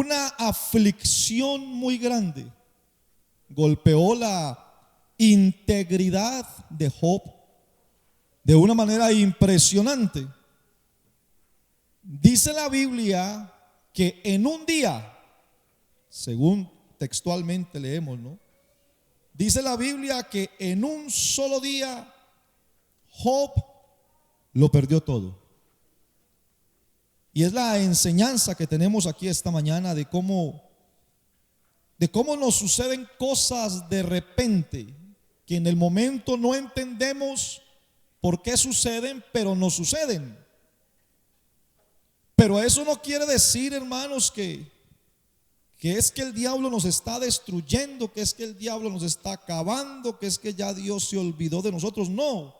una aflicción muy grande golpeó la integridad de Job de una manera impresionante. Dice la Biblia que en un día, según textualmente leemos, ¿no? Dice la Biblia que en un solo día Job lo perdió todo. Y es la enseñanza que tenemos aquí esta mañana de cómo nos suceden cosas de repente que en el momento no entendemos por qué suceden, pero nos suceden. Pero eso no quiere decir, hermanos, que es que el diablo nos está destruyendo, que es que el diablo nos está acabando, que es que ya Dios se olvidó de nosotros. No,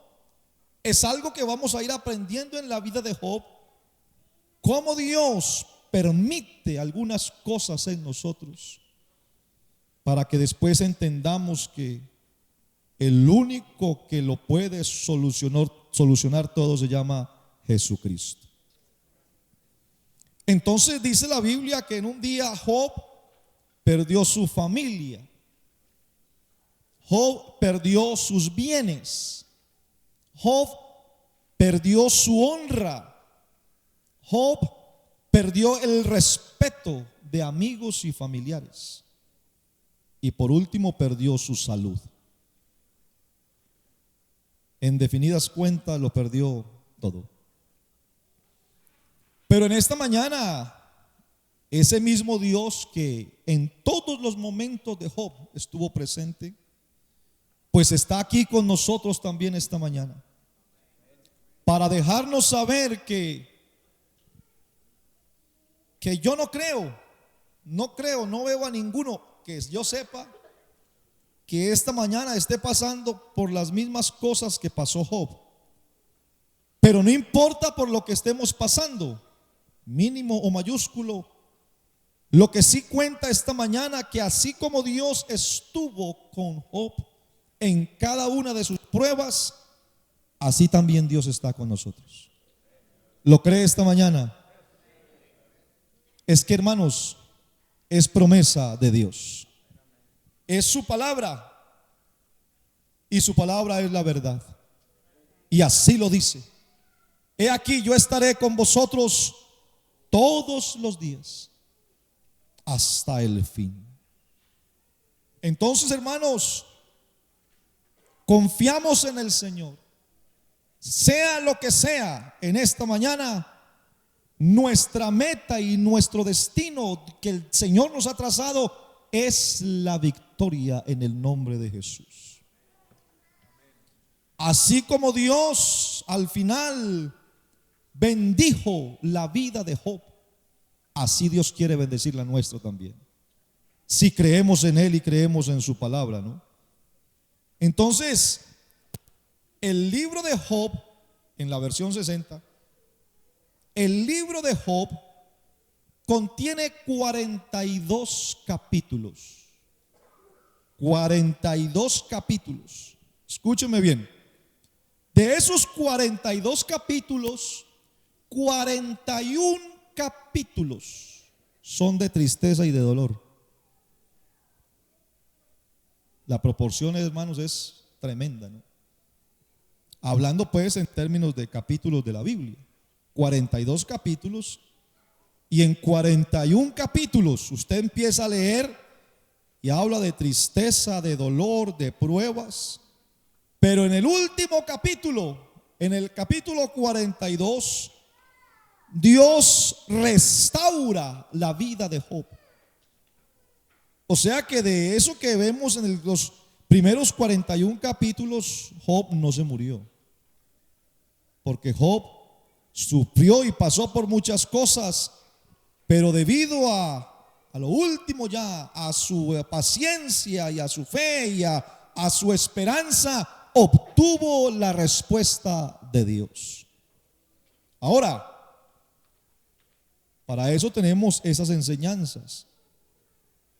es algo que vamos a ir aprendiendo en la vida de Job, cómo Dios permite algunas cosas en nosotros para que después entendamos que el único que lo puede solucionar todo se llama Jesucristo. Entonces dice la Biblia que en un día Job perdió su familia, Job perdió sus bienes, Job perdió su honra, Job perdió el respeto de amigos y familiares, y por último perdió su salud. En definidas cuentas lo perdió todo. Pero en esta mañana, ese mismo Dios que en todos los momentos de Job estuvo presente, pues está aquí con nosotros también esta mañana, para dejarnos saber que yo no creo, no veo a ninguno que yo sepa que esta mañana esté pasando por las mismas cosas que pasó Job. Pero no importa por lo que estemos pasando, mínimo o mayúsculo, lo que sí cuenta esta mañana, que así como Dios estuvo con Job en cada una de sus pruebas, así también Dios está con nosotros. ¿Lo cree esta mañana? Es que, hermanos, es promesa de Dios, es su palabra, y su palabra es la verdad, y así lo dice: he aquí, yo estaré con vosotros todos los días hasta el fin. Entonces, hermanos, confiamos en el Señor. Sea lo que sea en esta mañana, nuestra meta y nuestro destino que el Señor nos ha trazado es la victoria en el nombre de Jesús. Así como Dios al final bendijo la vida de Job, así Dios quiere bendecir la nuestra también, si creemos en Él y creemos en su palabra, ¿no? Entonces, el libro de Job, en la versión 60, el libro de Job contiene 42 capítulos. 42 capítulos. Escúcheme bien. De esos 42 capítulos, 41 capítulos son de tristeza y de dolor. La proporción, hermanos, es tremenda, ¿no? Hablando pues en términos de capítulos de la Biblia, 42 capítulos, y en 41 capítulos usted empieza a leer y habla de tristeza, de dolor, de pruebas. Pero en el último capítulo, en el capítulo 42, Dios restaura la vida de Job. O sea que de eso que vemos en los primeros 41 capítulos, Job no se murió, porque Job sufrió y pasó por muchas cosas, pero debido a lo último ya, a su paciencia y a su fe y a su esperanza, obtuvo la respuesta de Dios. Ahora, para eso tenemos esas enseñanzas.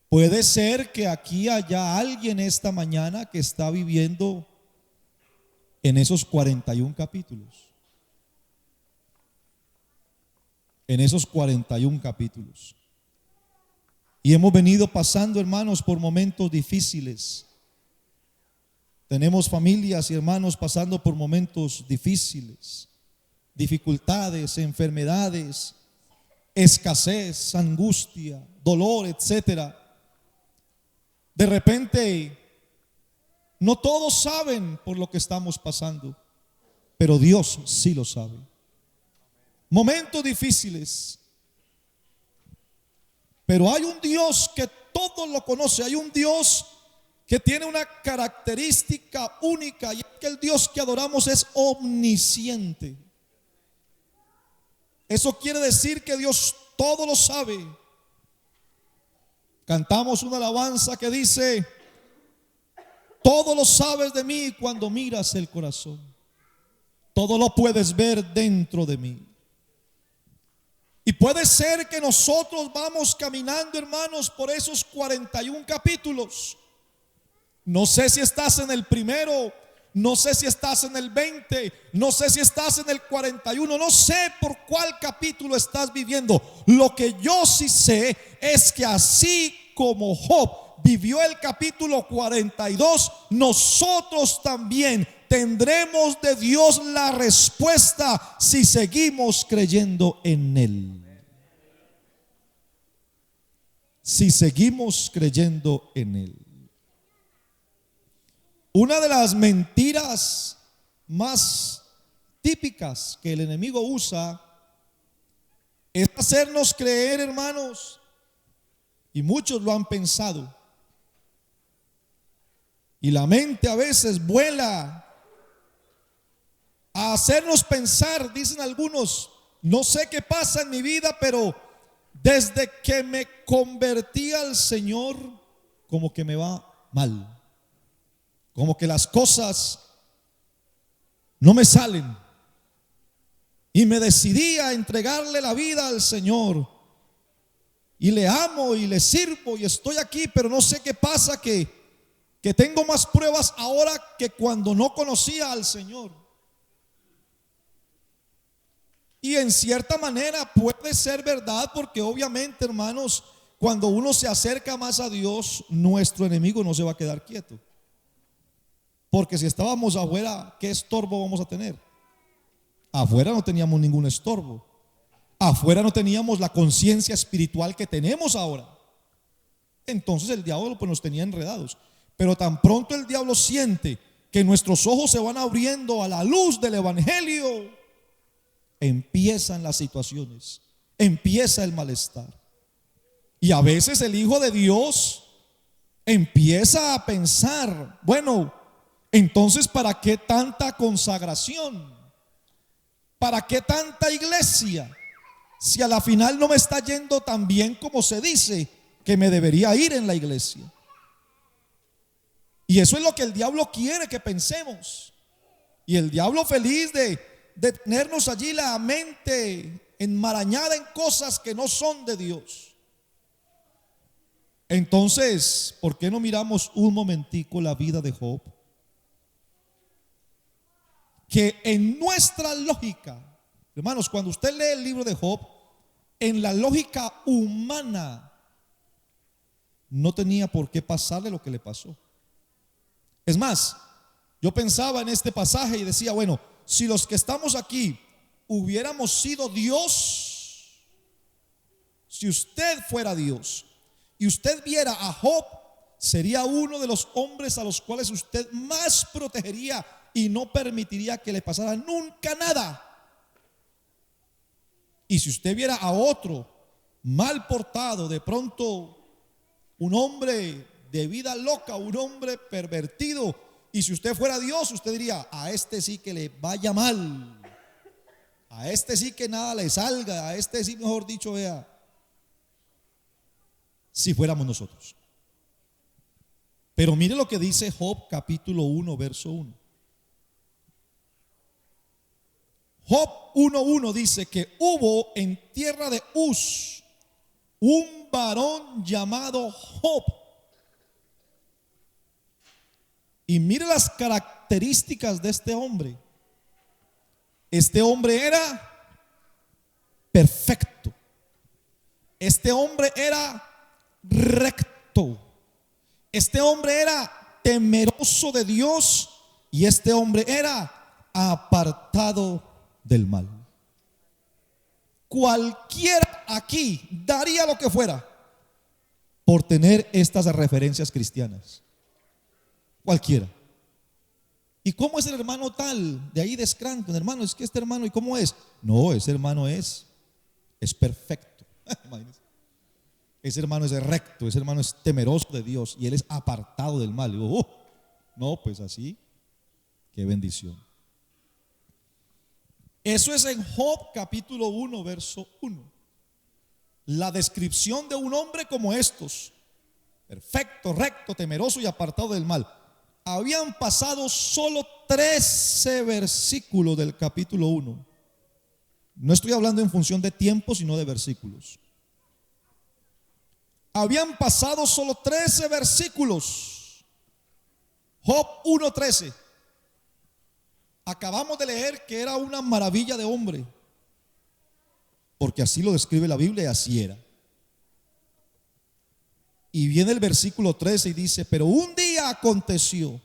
Puede ser que aquí haya alguien esta mañana que está viviendo en esos 41 capítulos. En esos 41 capítulos. Y hemos venido pasando, hermanos, por momentos difíciles. Tenemos familias y hermanos pasando por momentos difíciles, dificultades, enfermedades, escasez, angustia, dolor, etcétera. De repente, no todos saben por lo que estamos pasando, pero Dios sí lo sabe. Momentos difíciles, pero hay un Dios que todo lo conoce. Hay un Dios que tiene una característica única, y es que el Dios que adoramos es omnisciente. Eso quiere decir que Dios todo lo sabe. Cantamos una alabanza que dice: todo lo sabes de mí cuando miras el corazón, todo lo puedes ver dentro de mí. Y puede ser que nosotros vamos caminando, hermanos, por esos 41 capítulos. No sé si estás en el primero, no sé si estás en el 20, no sé si estás en el 41, no sé por cuál capítulo estás viviendo. Lo que yo sí sé es que así como Job vivió el capítulo 42, nosotros también tendremos de Dios la respuesta si seguimos creyendo en Él. Si seguimos creyendo en Él. Una de las mentiras más típicas que el enemigo usa es hacernos creer, hermanos, y muchos lo han pensado, y la mente a veces vuela a hacernos pensar, dicen algunos: no sé qué pasa en mi vida, pero desde que me convertí al Señor, como que me va mal, como que las cosas no me salen, y me decidí a entregarle la vida al Señor, y le amo y le sirvo y estoy aquí, pero no sé qué pasa, que tengo más pruebas ahora que cuando no conocía al Señor. Y en cierta manera puede ser verdad, porque obviamente, hermanos, cuando uno se acerca más a Dios, nuestro enemigo no se va a quedar quieto. Porque si estábamos afuera, ¿qué estorbo vamos a tener? Afuera no teníamos ningún estorbo. Afuera no teníamos la conciencia espiritual que tenemos ahora. Entonces el diablo pues nos tenía enredados. Pero tan pronto el diablo siente que nuestros ojos se van abriendo a la luz del evangelio, empiezan las situaciones, empieza el malestar. Y a veces el Hijo de Dios empieza a pensar: bueno, entonces ¿para qué tanta consagración? ¿Para qué tanta iglesia? Si a la final no me está yendo tan bien como se dice que me debería ir en la iglesia. Y eso es lo que el diablo quiere que pensemos. Y el diablo feliz de tenernos allí la mente enmarañada en cosas que no son de Dios. Entonces, ¿por qué no miramos un momentico la vida de Job? Que en nuestra lógica, hermanos, cuando usted lee el libro de Job, en la lógica humana no tenía por qué pasarle lo que le pasó. Es más, yo pensaba en este pasaje y decía: bueno, si los que estamos aquí hubiéramos sido Dios, si usted fuera Dios y usted viera a Job, sería uno de los hombres a los cuales usted más protegería y no permitiría que le pasara nunca nada. Y si usted viera a otro mal portado, de pronto un hombre de vida loca, un hombre pervertido, y si usted fuera Dios, usted diría: a este sí que le vaya mal, a este sí que nada le salga, a este sí, mejor dicho, vea. Si fuéramos nosotros. Pero mire lo que dice Job capítulo 1 verso 1. Job 1:1 dice que hubo en tierra de Uz un varón llamado Job. Y mire las características de este hombre. Este hombre era perfecto. Este hombre era recto. Este hombre era temeroso de Dios y este hombre era apartado del mal. Cualquiera aquí daría lo que fuera por tener estas referencias cristianas. Cualquiera. ¿Y cómo es el hermano tal de ahí de Scranton? Hermano, es que este hermano, ¿y cómo es? No, ese hermano es perfecto. Imagínense. Ese hermano es recto, ese hermano es temeroso de Dios y él es apartado del mal. Y digo, no, pues así, qué bendición. Eso es en Job capítulo 1, verso 1. La descripción de un hombre como estos: perfecto, recto, temeroso y apartado del mal. Habían pasado solo 13 versículos del capítulo 1. No estoy hablando en función de tiempo, sino de versículos. Habían pasado solo 13 versículos. Job 1:13. Acabamos de leer que era una maravilla de hombre, porque así lo describe la Biblia y así era. Y viene el versículo 13 y dice: pero un día aconteció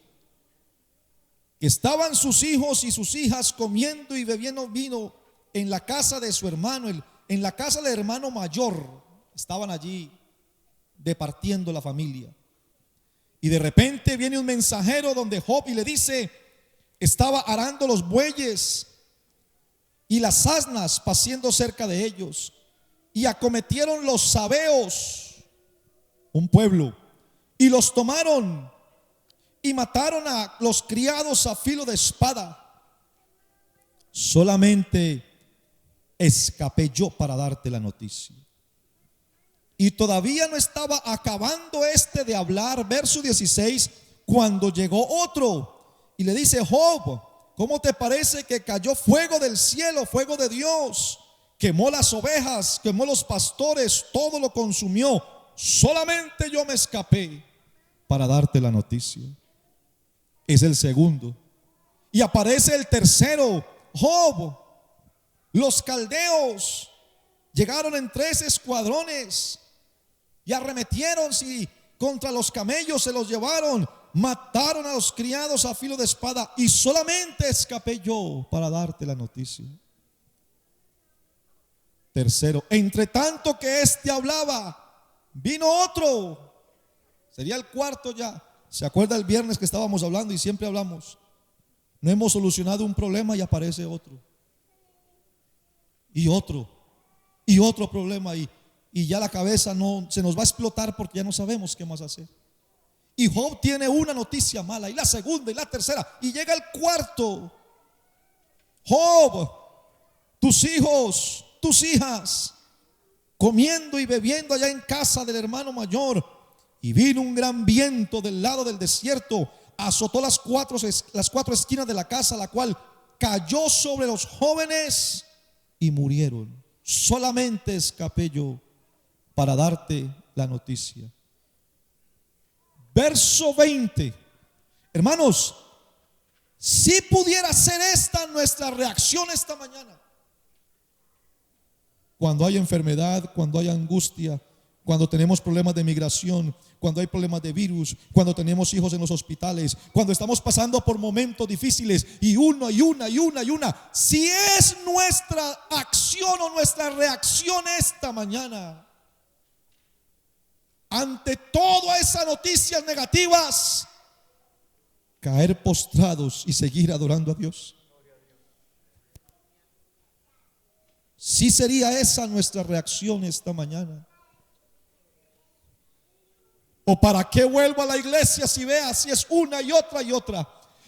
que estaban sus hijos y sus hijas comiendo y bebiendo vino en la casa de su hermano, en la casa del hermano mayor. Estaban allí departiendo la familia. Y de repente viene un mensajero donde Job y le dice: estaba arando los bueyes y las asnas paciendo cerca de ellos, y acometieron los sabeos, un pueblo, y los tomaron y mataron a los criados a filo de espada. Solamente escapé yo para darte la noticia. Y todavía no estaba acabando de hablar, verso 16, cuando llegó otro y le dice: Job, ¿cómo te parece que cayó fuego del cielo, fuego de Dios? Quemó las ovejas, quemó los pastores, todo lo consumió. Solamente yo me escapé para darte la noticia. Es el segundo. Y aparece el tercero: Job, los caldeos llegaron en 3 escuadrones y arremetieron contra los camellos, se los llevaron, mataron a los criados a filo de espada, y solamente escapé yo para darte la noticia. Tercero, entre tanto que hablaba, vino otro. Sería el cuarto ya. ¿Se acuerda el viernes que estábamos hablando y siempre hablamos? No hemos solucionado un problema y aparece otro. Y otro. Y otro problema. Y ya la cabeza se nos va a explotar porque ya no sabemos qué más hacer. Y Job tiene una noticia mala, y la segunda, y la tercera, y llega el cuarto. Job, tus hijos, tus hijas, comiendo y bebiendo allá en casa del hermano mayor. Y vino un gran viento del lado del desierto, azotó las cuatro esquinas de la casa, la cual cayó sobre los jóvenes y murieron. Solamente escapé yo para darte la noticia. Verso 20. Hermanos, si pudiera ser esta nuestra reacción esta mañana, cuando hay enfermedad, cuando hay angustia, cuando tenemos problemas de migración, cuando hay problemas de virus, cuando tenemos hijos en los hospitales, cuando estamos pasando por momentos difíciles, y una, si es nuestra acción o nuestra reacción esta mañana ante todas esas noticias negativas, caer postrados y seguir adorando a Dios. Si sería esa nuestra reacción esta mañana. ¿O para qué vuelvo a la iglesia si vea si es una y otra y otra?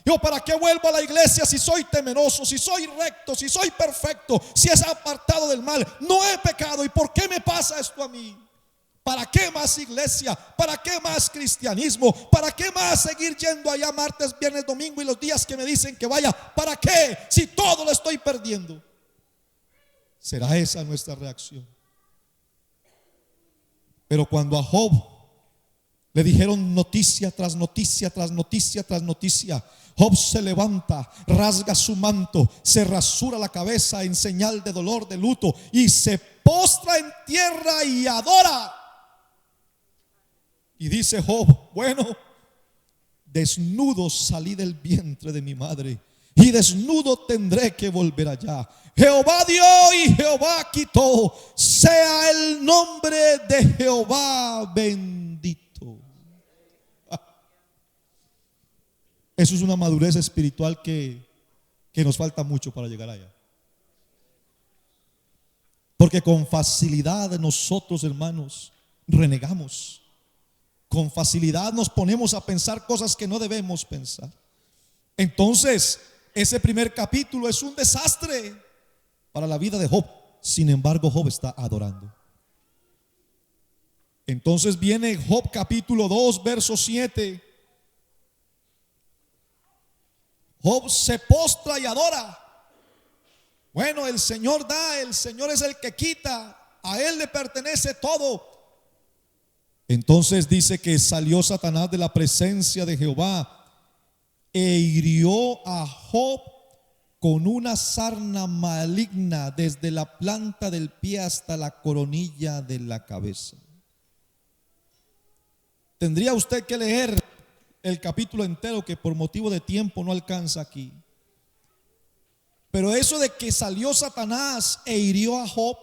¿O para qué vuelvo a la iglesia si soy temeroso, si soy recto, si soy perfecto, si es apartado del mal? No he pecado. ¿Y por qué me pasa esto a mí? ¿Para qué más iglesia? ¿Para qué más cristianismo? ¿Para qué más seguir yendo allá martes, viernes, domingo y los días que me dicen que vaya? ¿Para qué? Si todo lo estoy perdiendo. ¿Será esa nuestra reacción? Pero cuando a Job le dijeron noticia tras noticia, tras noticia, tras noticia, Job se levanta, rasga su manto, se rasura la cabeza en señal de dolor, de luto, y se postra en tierra y adora. Y dice Job, bueno, desnudo salí del vientre de mi madre y desnudo tendré que volver allá. Jehová dio y Jehová quitó, sea el nombre de Jehová bendito. Eso es una madurez espiritual que nos falta mucho para llegar allá. Porque con facilidad nosotros, hermanos, renegamos. Con facilidad nos ponemos a pensar cosas que no debemos pensar. Entonces, ese primer capítulo es un desastre para la vida de Job. Sin embargo, Job está adorando. Entonces viene Job capítulo 2, verso 7. Job se postra y adora. Bueno, el Señor da, el Señor es el que quita, a Él le pertenece todo. Entonces dice que salió Satanás de la presencia de Jehová e hirió a Job con una sarna maligna desde la planta del pie hasta la coronilla de la cabeza. Tendría usted que leer el capítulo entero, que por motivo de tiempo no alcanza aquí. Pero eso de que salió Satanás e hirió a Job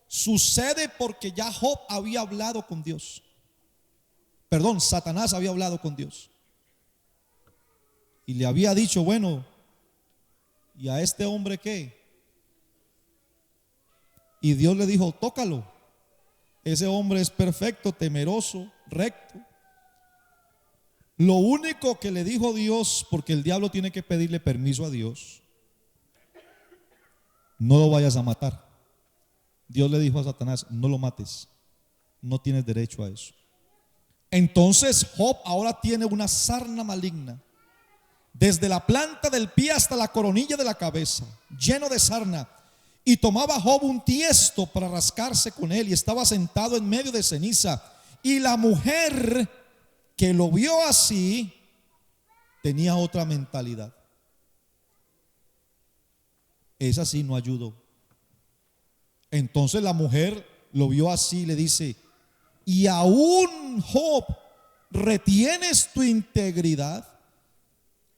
sucede porque ya Job había hablado con Dios. Perdón, Satanás había hablado con Dios y le había dicho, bueno, ¿y a este hombre qué? Y Dios le dijo, tócalo. Ese hombre es perfecto, temeroso, recto. Lo único que le dijo Dios, porque el diablo tiene que pedirle permiso a Dios, no lo vayas a matar. Dios le dijo a Satanás, no lo mates, no tienes derecho a eso. Entonces Job ahora tiene una sarna maligna desde la planta del pie hasta la coronilla de la cabeza, lleno de sarna. Y tomaba Job un tiesto para rascarse con él y estaba sentado en medio de ceniza. Y la mujer que lo vio así tenía otra mentalidad. Esa sí no ayudó. Entonces la mujer lo vio así y le dice, ¿y aún, Job, retienes tu integridad?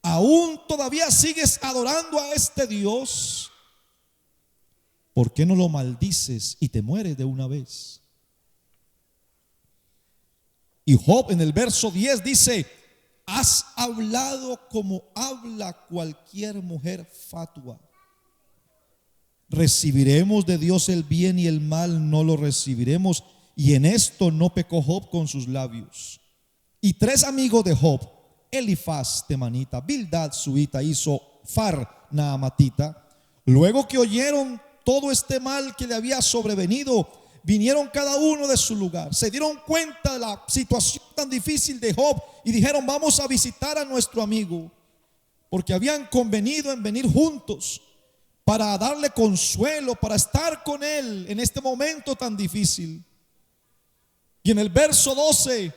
¿Aún todavía sigues adorando a este Dios? ¿Por qué no lo maldices y te mueres de una vez? Y Job en el verso 10 dice, has hablado como habla cualquier mujer fatua. ¿Recibiremos de Dios el bien y el mal no lo recibiremos? Y en esto no pecó Job con sus labios. Y tres amigos de Job, Elifaz temanita, Bildad suita y Zophar naamatita, luego que oyeron todo este mal que le había sobrevenido, vinieron cada uno de su lugar, se dieron cuenta de la situación tan difícil de Job y dijeron, vamos a visitar a nuestro amigo, porque habían convenido en venir juntos para darle consuelo, para estar con él en este momento tan difícil. Y en el verso 12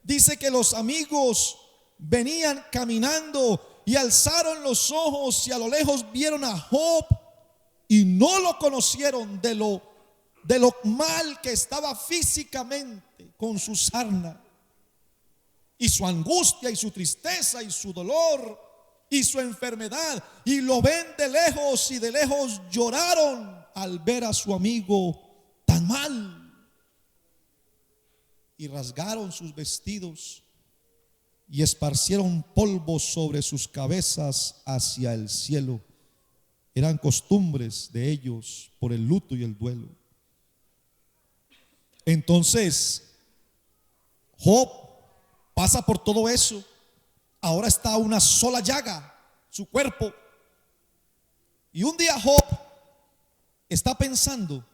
dice que los amigos venían caminando y alzaron los ojos y a lo lejos vieron a Job y no lo conocieron de lo mal que estaba físicamente con su sarna y su angustia y su tristeza y su dolor y su enfermedad, y lo ven de lejos y de lejos lloraron al ver a su amigo tan mal y rasgaron sus vestidos y esparcieron polvo sobre sus cabezas hacia el cielo. Eran costumbres de ellos por el luto y el duelo. Entonces Job pasa por todo eso. Ahora está una sola llaga, su cuerpo. Y un día Job está pensando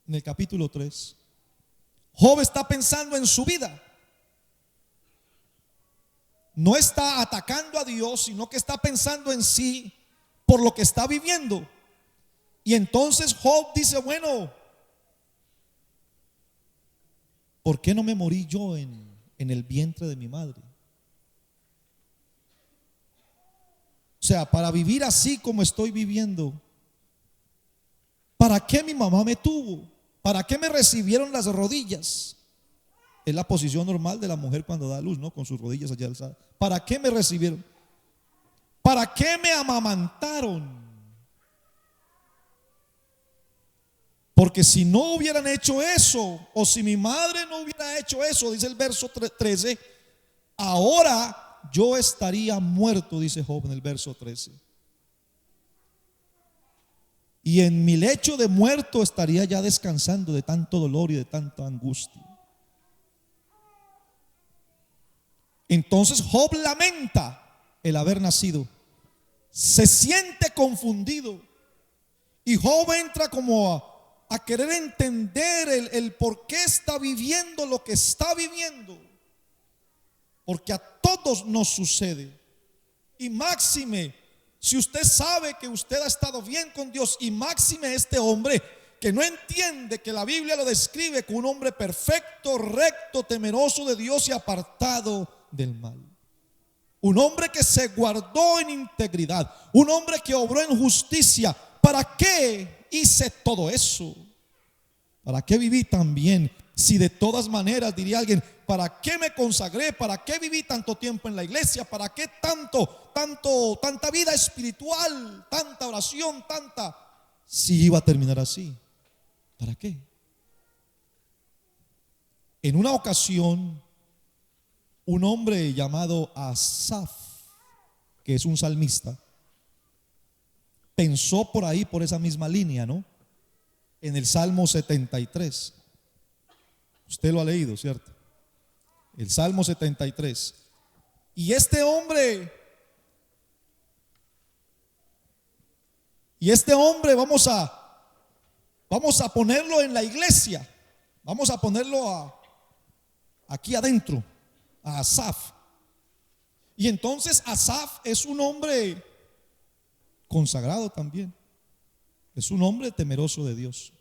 en el capítulo 3. Job está pensando en su vida. No está atacando a Dios, sino que está pensando en sí por lo que está viviendo. Y entonces Job dice, bueno, ¿por qué no me morí yo en el vientre de mi madre? O sea, para vivir así como estoy viviendo, ¿para qué mi mamá me tuvo? ¿Para qué me recibieron las rodillas? Es la posición normal de la mujer cuando da luz, ¿no? Con sus rodillas allá alzadas. ¿Para qué me recibieron? ¿Para qué me amamantaron? Porque si no hubieran hecho eso, o si mi madre no hubiera hecho eso, dice el verso 13, ahora yo estaría muerto, dice Job en el verso 13. Y en mi lecho de muerto estaría ya descansando de tanto dolor y de tanta angustia. Entonces Job lamenta el haber nacido, se siente confundido, y Job entra como a querer entender el por qué está viviendo lo que está viviendo, porque a todos nos sucede. Y máxime, si usted sabe que usted ha estado bien con Dios, y máxime este hombre que no entiende que la Biblia lo describe como un hombre perfecto, recto, temeroso de Dios y apartado del mal. Un hombre que se guardó en integridad, un hombre que obró en justicia. ¿Para qué hice todo eso? ¿Para qué viví tan bien? Si de todas maneras, diría alguien, ¿para qué me consagré? ¿Para qué viví tanto tiempo en la iglesia? ¿Para qué tanta vida espiritual, tanta oración, si iba a terminar así? ¿Para qué? En una ocasión, un hombre llamado Asaf, que es un salmista, pensó por ahí, por esa misma línea, ¿no? En el Salmo 73. Usted lo ha leído, ¿cierto? El Salmo 73. Y este hombre vamos a ponerlo en la iglesia. Vamos a ponerlo aquí adentro, a Asaf. Y entonces Asaf es un hombre consagrado también. Es un hombre temeroso de Dios.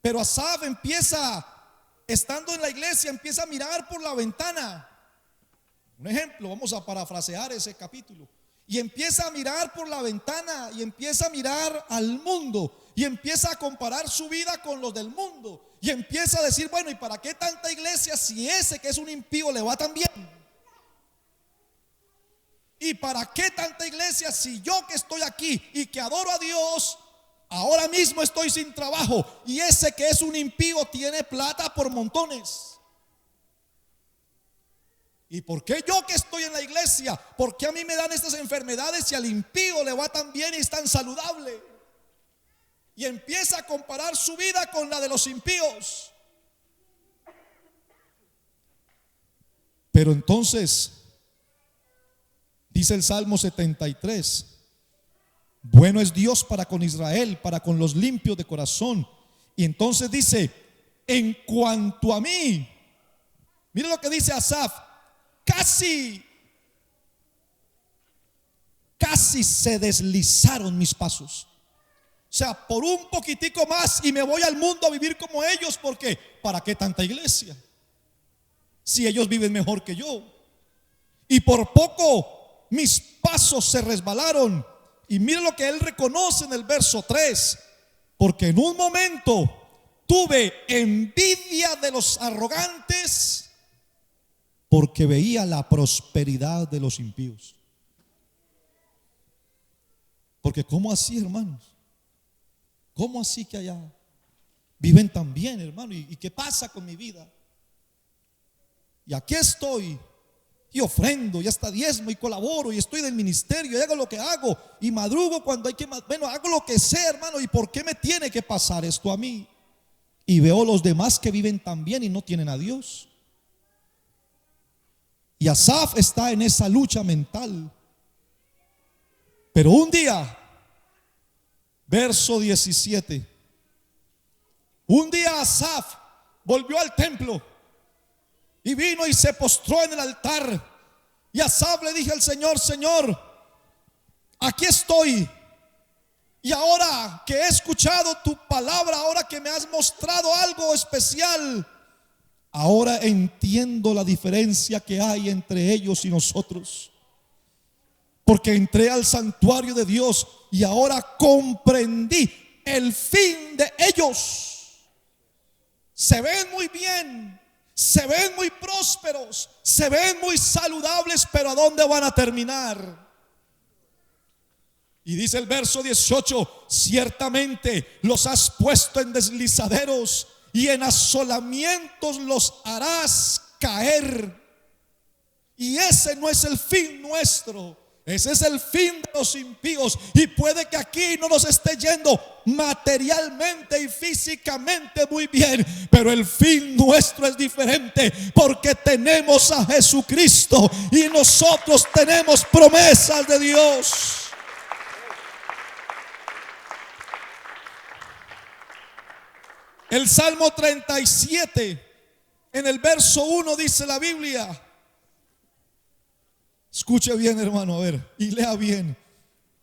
Pero Asaf empieza, estando en la iglesia, empieza a mirar por la ventana. Un ejemplo, vamos a parafrasear ese capítulo. Y empieza a mirar por la ventana y empieza a mirar al mundo y empieza a comparar su vida con los del mundo. Y empieza a decir, bueno, ¿y para qué tanta iglesia si ese que es un impío le va tan bien? ¿Y para qué tanta iglesia si yo que estoy aquí y que adoro a Dios, ahora mismo estoy sin trabajo y ese que es un impío tiene plata por montones? ¿Y por qué yo que estoy en la iglesia? ¿Por qué a mí me dan estas enfermedades y al impío le va tan bien y es tan saludable? Y empieza a comparar su vida con la de los impíos. Pero entonces dice el Salmo 73: bueno es Dios para con Israel, para con los limpios de corazón. Y entonces dice, en cuanto a mí, mire lo que dice Asaf, casi se deslizaron mis pasos. O sea, por un poquitico más y me voy al mundo a vivir como ellos. Porque ¿para qué tanta iglesia? Si ellos viven mejor que yo. Y por poco mis pasos se resbalaron. Y mire lo que él reconoce en el verso 3: porque en un momento tuve envidia de los arrogantes, porque veía la prosperidad de los impíos. Porque ¿cómo así, hermanos? ¿Cómo así que allá viven tan bien, hermano? ¿Y qué pasa con mi vida? Y aquí estoy, y ofrendo, y hasta diezmo, y colaboro, y estoy del ministerio, y hago lo que hago, y madrugo cuando hay que, bueno, hago lo que sé, hermano. ¿Y por qué me tiene que pasar esto a mí? Y veo los demás que viven tan bien y no tienen a Dios. Y Asaf está en esa lucha mental. Pero un día, verso 17, un día Asaf volvió al templo y vino y se postró en el altar. Y Asaf le dije al Señor: Señor, aquí estoy. Y ahora que he escuchado tu palabra, ahora que me has mostrado algo especial, ahora entiendo la diferencia que hay entre ellos y nosotros. Porque entré al santuario de Dios y ahora comprendí el fin de ellos. Se ven muy bien, Se ven muy prósperos, se ven muy saludables, pero ¿a dónde van a terminar? Y dice el verso 18: ciertamente los has puesto en deslizaderos y en asolamientos los harás caer. Y ese no es el fin nuestro, ese es el fin de los impíos. Y puede que aquí no nos esté yendo materialmente y físicamente muy bien, pero el fin nuestro es diferente, porque tenemos a Jesucristo y nosotros tenemos promesas de Dios. El Salmo 37, en el verso 1 dice la Biblia. Escuche bien, hermano, a ver, y lea bien,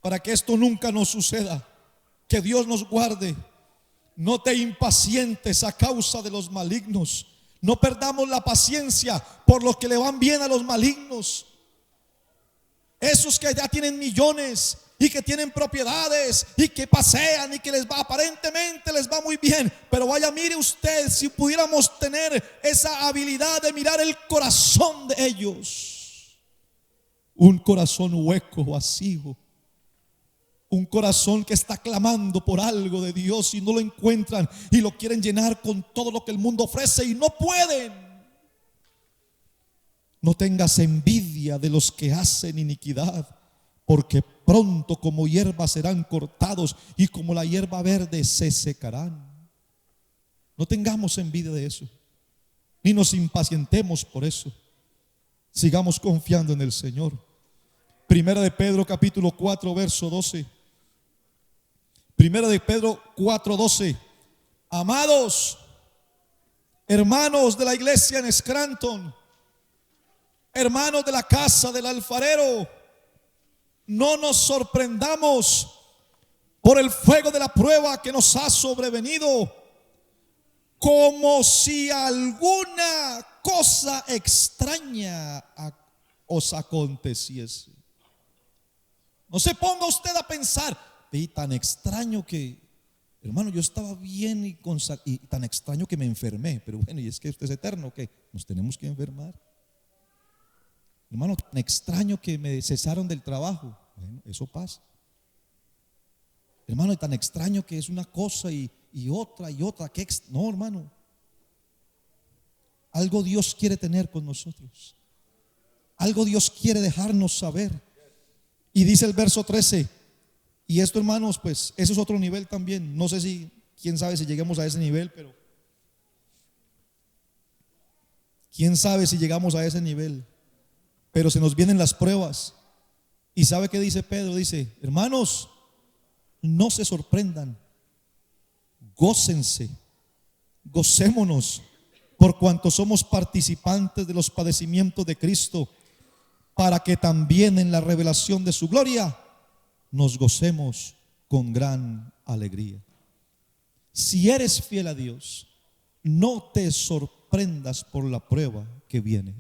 para que esto nunca nos suceda. Que Dios nos guarde. No te impacientes a causa de los malignos. No perdamos la paciencia por los que le van bien a los malignos. Esos que ya tienen millones y que tienen propiedades y que pasean y que les va, aparentemente les va muy bien. Pero vaya, mire usted, si pudiéramos tener esa habilidad de mirar el corazón de ellos. Un corazón hueco, vacío. Un corazón que está clamando por algo de Dios y no lo encuentran y lo quieren llenar con todo lo que el mundo ofrece y no pueden. No tengas envidia de los que hacen iniquidad, porque pronto como hierba serán cortados y como la hierba verde se secarán. No tengamos envidia de eso, ni nos impacientemos por eso. Sigamos confiando en el Señor. Primera de Pedro capítulo 4 verso 12. Primera de Pedro 4:12. Amados hermanos de la iglesia en Scranton, hermanos de la casa del alfarero, no nos sorprendamos por el fuego de la prueba que nos ha sobrevenido, como si alguna cosa extraña os aconteciese. No se ponga usted a pensar, y tan extraño que, hermano, yo estaba bien y tan extraño que me enfermé. Pero bueno, y es que usted es eterno, que nos tenemos que enfermar. Hermano, tan extraño que me cesaron del trabajo. Bueno, eso pasa. Hermano, y tan extraño que es una cosa y otra y otra. No, hermano. Algo Dios quiere tener con nosotros. Algo Dios quiere dejarnos saber. Y dice el verso 13. Y esto, hermanos, pues eso es otro nivel también. No sé si, quién sabe si lleguemos a ese nivel, pero quién sabe si llegamos a ese nivel. Pero se nos vienen las pruebas. ¿Y sabe qué dice Pedro? Dice: hermanos, no se sorprendan, gócense, gocémonos, por cuanto somos participantes de los padecimientos de Cristo, para que también en la revelación de su gloria nos gocemos con gran alegría. Si eres fiel a Dios, no te sorprendas por la prueba que viene.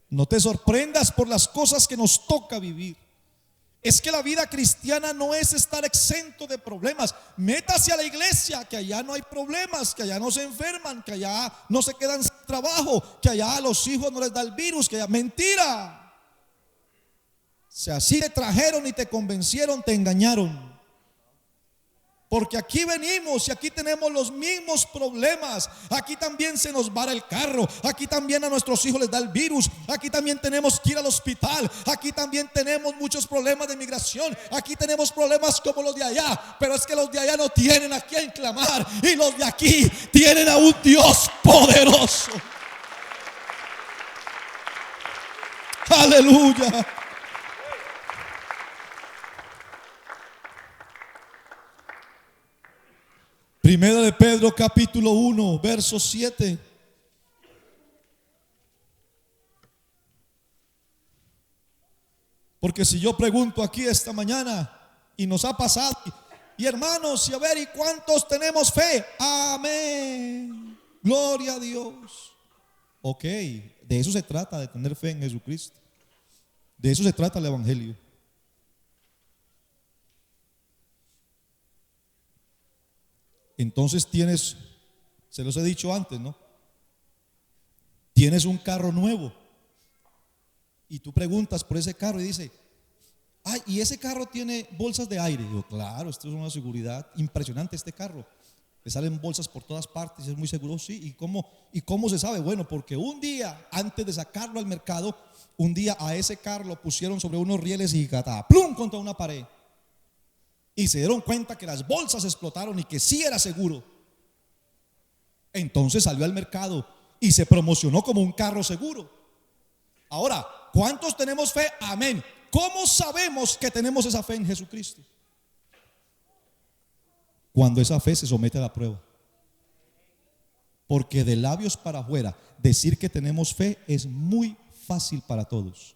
No te sorprendas por las cosas que nos toca vivir. Es que la vida cristiana no es estar exento de problemas. Métase a la iglesia, que allá no hay problemas, que allá no se enferman, que allá no se quedan sin trabajo, que allá a los hijos no les da el virus, que allá, mentira. Si así te trajeron y te convencieron, te engañaron. Porque aquí venimos y aquí tenemos los mismos problemas. Aquí también se nos vara el carro. Aquí también a nuestros hijos les da el virus. Aquí también tenemos que ir al hospital. Aquí también tenemos muchos problemas de migración. Aquí tenemos problemas como los de allá. Pero es que los de allá no tienen a quién clamar. Y los de aquí tienen a un Dios poderoso. Aleluya. Primera de Pedro capítulo 1 verso 7. Porque si yo pregunto aquí esta mañana y nos ha pasado, y hermanos, y a ver, ¿y cuántos tenemos fe? Amén, gloria a Dios. Ok, de eso se trata, de tener fe en Jesucristo. De eso se trata el evangelio. Entonces tienes, se los he dicho antes, ¿no? Tienes un carro nuevo y tú preguntas por ese carro y dice, ay, ¿y ese carro tiene bolsas de aire? Digo, claro, esto es una seguridad impresionante este carro. Le salen bolsas por todas partes, es muy seguro, sí. ¿Y cómo se sabe? Bueno, porque un día, antes de sacarlo al mercado, un día a ese carro lo pusieron sobre unos rieles y ¡plum! Contra una pared. Y se dieron cuenta que las bolsas explotaron y que sí era seguro. Entonces salió al mercado y se promocionó como un carro seguro. Ahora, ¿cuántos tenemos fe? Amén. ¿Cómo sabemos que tenemos esa fe en Jesucristo? Cuando esa fe se somete a la prueba. Porque de labios para afuera decir que tenemos fe es muy fácil para todos.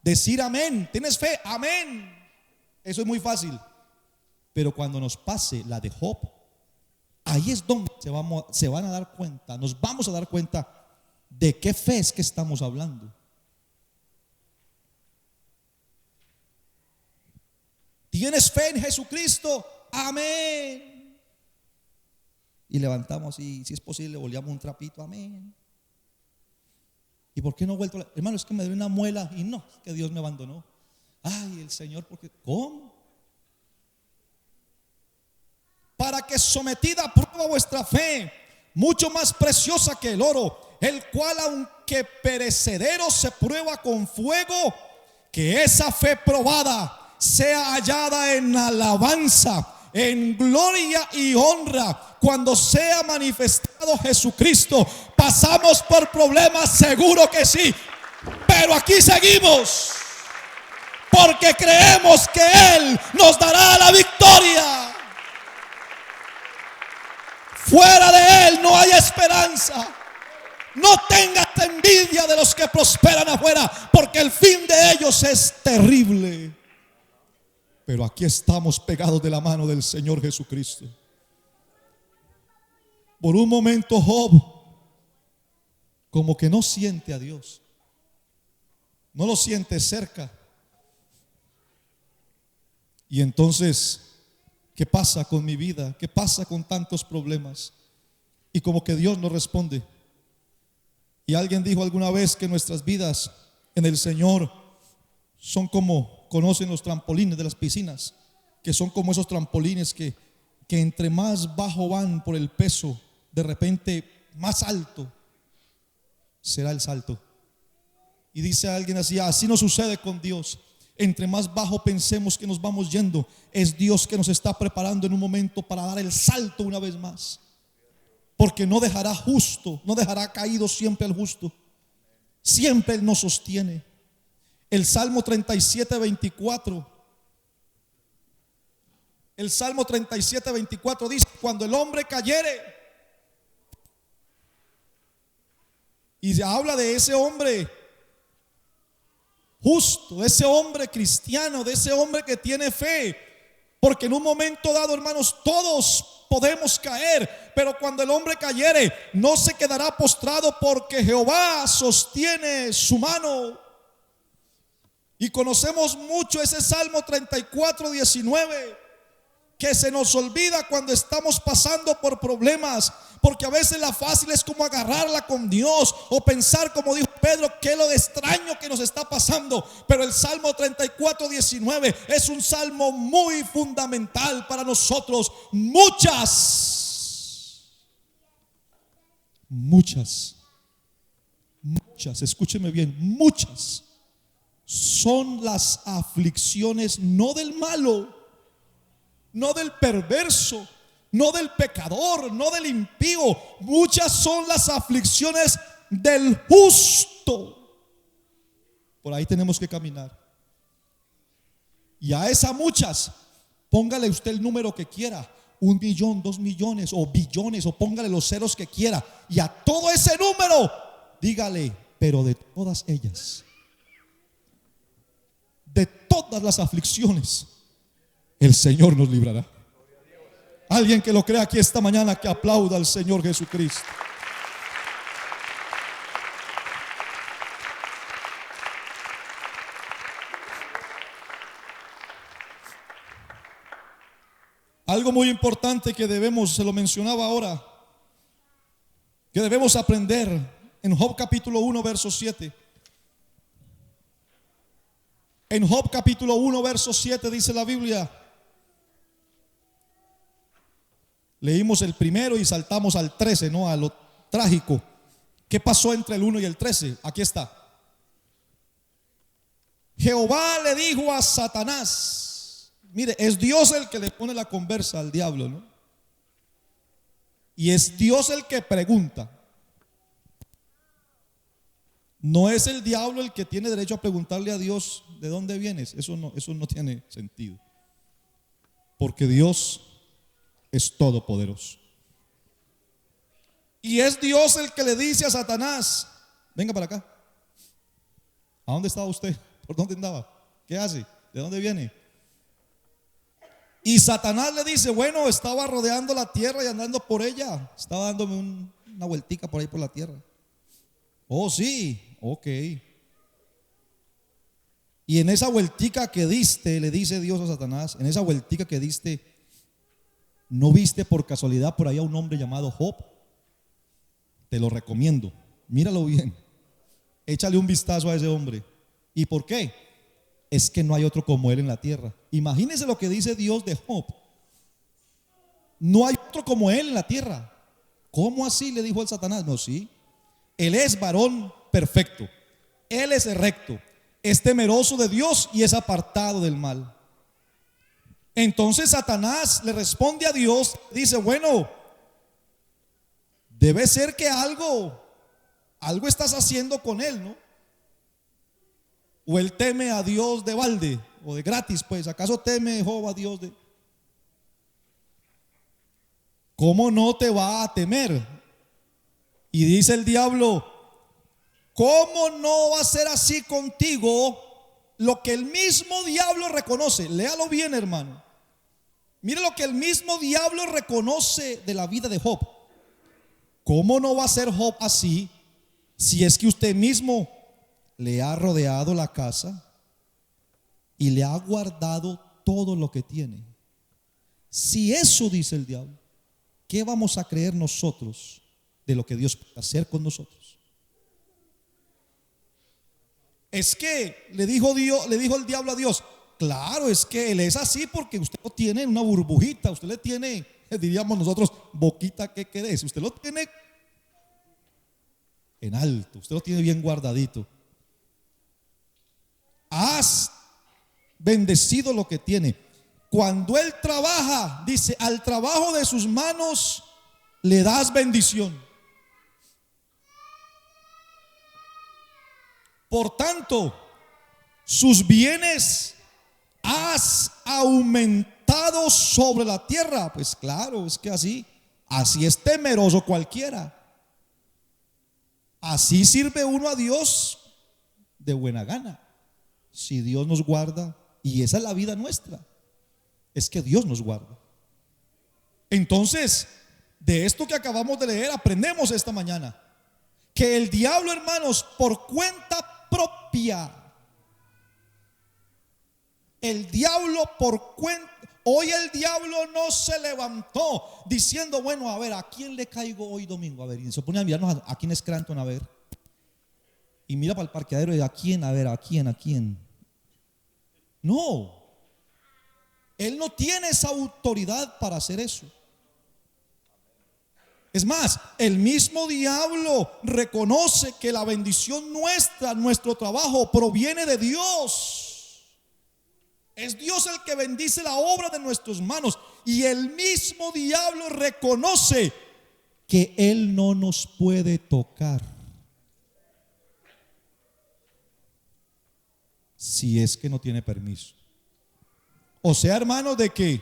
Decir amén, ¿tienes fe? Amén. Eso es muy fácil. Pero cuando nos pase la de Job, ahí es donde se van a dar cuenta, nos vamos a dar cuenta de qué fe es que estamos hablando. ¿Tienes fe en Jesucristo? Amén. Y levantamos y si es posible volvíamos un trapito, amén. ¿Y por qué no he vuelto? Hermano, es que me dio una muela y no, es que Dios me abandonó. Ay, el Señor, porque ¿cómo? Para que sometida a prueba vuestra fe, mucho más preciosa que el oro, el cual aunque perecedero se prueba con fuego, que esa fe probada sea hallada en alabanza, en gloria y honra cuando sea manifestado Jesucristo. Pasamos por problemas, seguro que sí, pero aquí seguimos porque creemos que Él nos dará la victoria. Fuera de Él no hay esperanza. No tengas envidia de los que prosperan afuera, porque el fin de ellos es terrible. Pero aquí estamos pegados de la mano del Señor Jesucristo. Por un momento Job como que no siente a Dios, no lo siente cerca. Y entonces, ¿qué pasa con mi vida? ¿Qué pasa con tantos problemas? Y como que Dios no responde. Y alguien dijo alguna vez que nuestras vidas en el Señor son como, conocen los trampolines de las piscinas, que son como esos trampolines que entre más bajo van por el peso, de repente más alto será el salto. Y dice alguien así, así nos sucede con Dios. Entre más bajo pensemos que nos vamos yendo, es Dios que nos está preparando en un momento para dar el salto una vez más. Porque no dejará justo, no dejará caído siempre al justo. Siempre Él nos sostiene. El Salmo 37, 24. El Salmo 37, 24 dice, cuando el hombre cayere, y se habla de ese hombre justo, de ese hombre cristiano, de ese hombre que tiene fe. Porque en un momento dado, hermanos, todos podemos caer, pero cuando el hombre cayere, no se quedará postrado, porque Jehová sostiene su mano. Y conocemos mucho ese Salmo 34, 19, que se nos olvida cuando estamos pasando por problemas, porque a veces la fácil es como agarrarla con Dios o pensar, como dijo Pedro, que es lo de extraño que nos está pasando. Pero el Salmo 34, 19 es un salmo muy fundamental para nosotros. Muchas, escúcheme bien, muchas son las aflicciones, no del malo, no del perverso, no del pecador, no del impío. Muchas son las aflicciones del justo. Por ahí tenemos que caminar. Y a esas muchas, póngale usted el número que quiera, 1 millón, 2 millones o billones, o póngale los ceros que quiera. Y a todo ese número, dígale, pero de todas ellas, de todas las aflicciones, el Señor nos librará. Alguien que lo crea aquí esta mañana, que aplauda al Señor Jesucristo. Algo muy importante que debemos, se lo mencionaba ahora, que debemos aprender en Job capítulo 1, verso 7. En Job capítulo 1, verso 7 dice la Biblia. Leímos el primero y saltamos al 13, ¿no? A lo trágico. ¿Qué pasó entre el 1 y el 13? Aquí está. Jehová le dijo a Satanás, mire, es Dios el que le pone la conversa al diablo, ¿no? Y es Dios el que pregunta. No es el diablo el que tiene derecho a preguntarle a Dios de dónde vienes. Eso no tiene sentido. Porque Dios es todopoderoso. Y es Dios el que le dice a Satanás: venga para acá. ¿A dónde estaba usted? ¿Por dónde andaba? ¿Qué hace? ¿De dónde viene? Y Satanás le dice: bueno, estaba rodeando la tierra y andando por ella. Estaba dándome una vueltica por ahí por la tierra. Oh, sí, ok. Y en esa vueltica que diste, le dice Dios a Satanás, en esa vueltica que diste, ¿no viste por casualidad por ahí a un hombre llamado Job? Te lo recomiendo, míralo bien, échale un vistazo a ese hombre. ¿Y por qué? Es que no hay otro como él en la tierra. Imagínense lo que dice Dios de Job. No hay otro como él en la tierra. ¿Cómo así? Le dijo el Satanás. No, sí. Él es varón perfecto. Él es recto. Es temeroso de Dios y es apartado del mal. Entonces Satanás le responde a Dios. Dice: bueno, debe ser que algo estás haciendo con él, ¿no? O él teme a Dios de balde o de gratis, pues. ¿Acaso teme Job a Dios de? ¿Cómo no te va a temer? Y dice el diablo: ¿cómo no va a ser así contigo? Lo que el mismo diablo reconoce. Léalo bien, hermano. Mire lo que el mismo diablo reconoce de la vida de Job. ¿Cómo no va a ser Job así si es que usted mismo le ha rodeado la casa y le ha guardado todo lo que tiene? Si eso dice el diablo, ¿qué vamos a creer nosotros de lo que Dios puede hacer con nosotros? Es que le dijo el diablo a Dios: claro, es que él es así porque usted lo tiene en una burbujita, usted le tiene, diríamos nosotros, boquita que querés, usted lo tiene en alto, usted lo tiene bien guardadito. Has bendecido lo que tiene. Cuando él trabaja, dice, al trabajo de sus manos le das bendición. Por tanto, sus bienes has aumentado sobre la tierra. Pues claro, es que así es temeroso cualquiera. Así sirve uno a Dios de buena gana. Si Dios nos guarda, y esa es la vida nuestra, es que Dios nos guarda. Entonces, de esto que acabamos de leer, aprendemos esta mañana que el diablo, hermanos, por cuenta propia, hoy el diablo no se levantó diciendo: bueno, a ver, ¿a quién le caigo hoy domingo? A ver, y se pone a mirarnos a quién es Scranton, a ver, y mira para el parqueadero y a quién, a ver, a quién. No, él no tiene esa autoridad para hacer eso. Es más, el mismo diablo reconoce que la bendición nuestra, nuestro trabajo, proviene de Dios. Es Dios el que bendice la obra de nuestras manos. Y el mismo diablo reconoce que Él no nos puede tocar si es que no tiene permiso. O sea, hermano, de que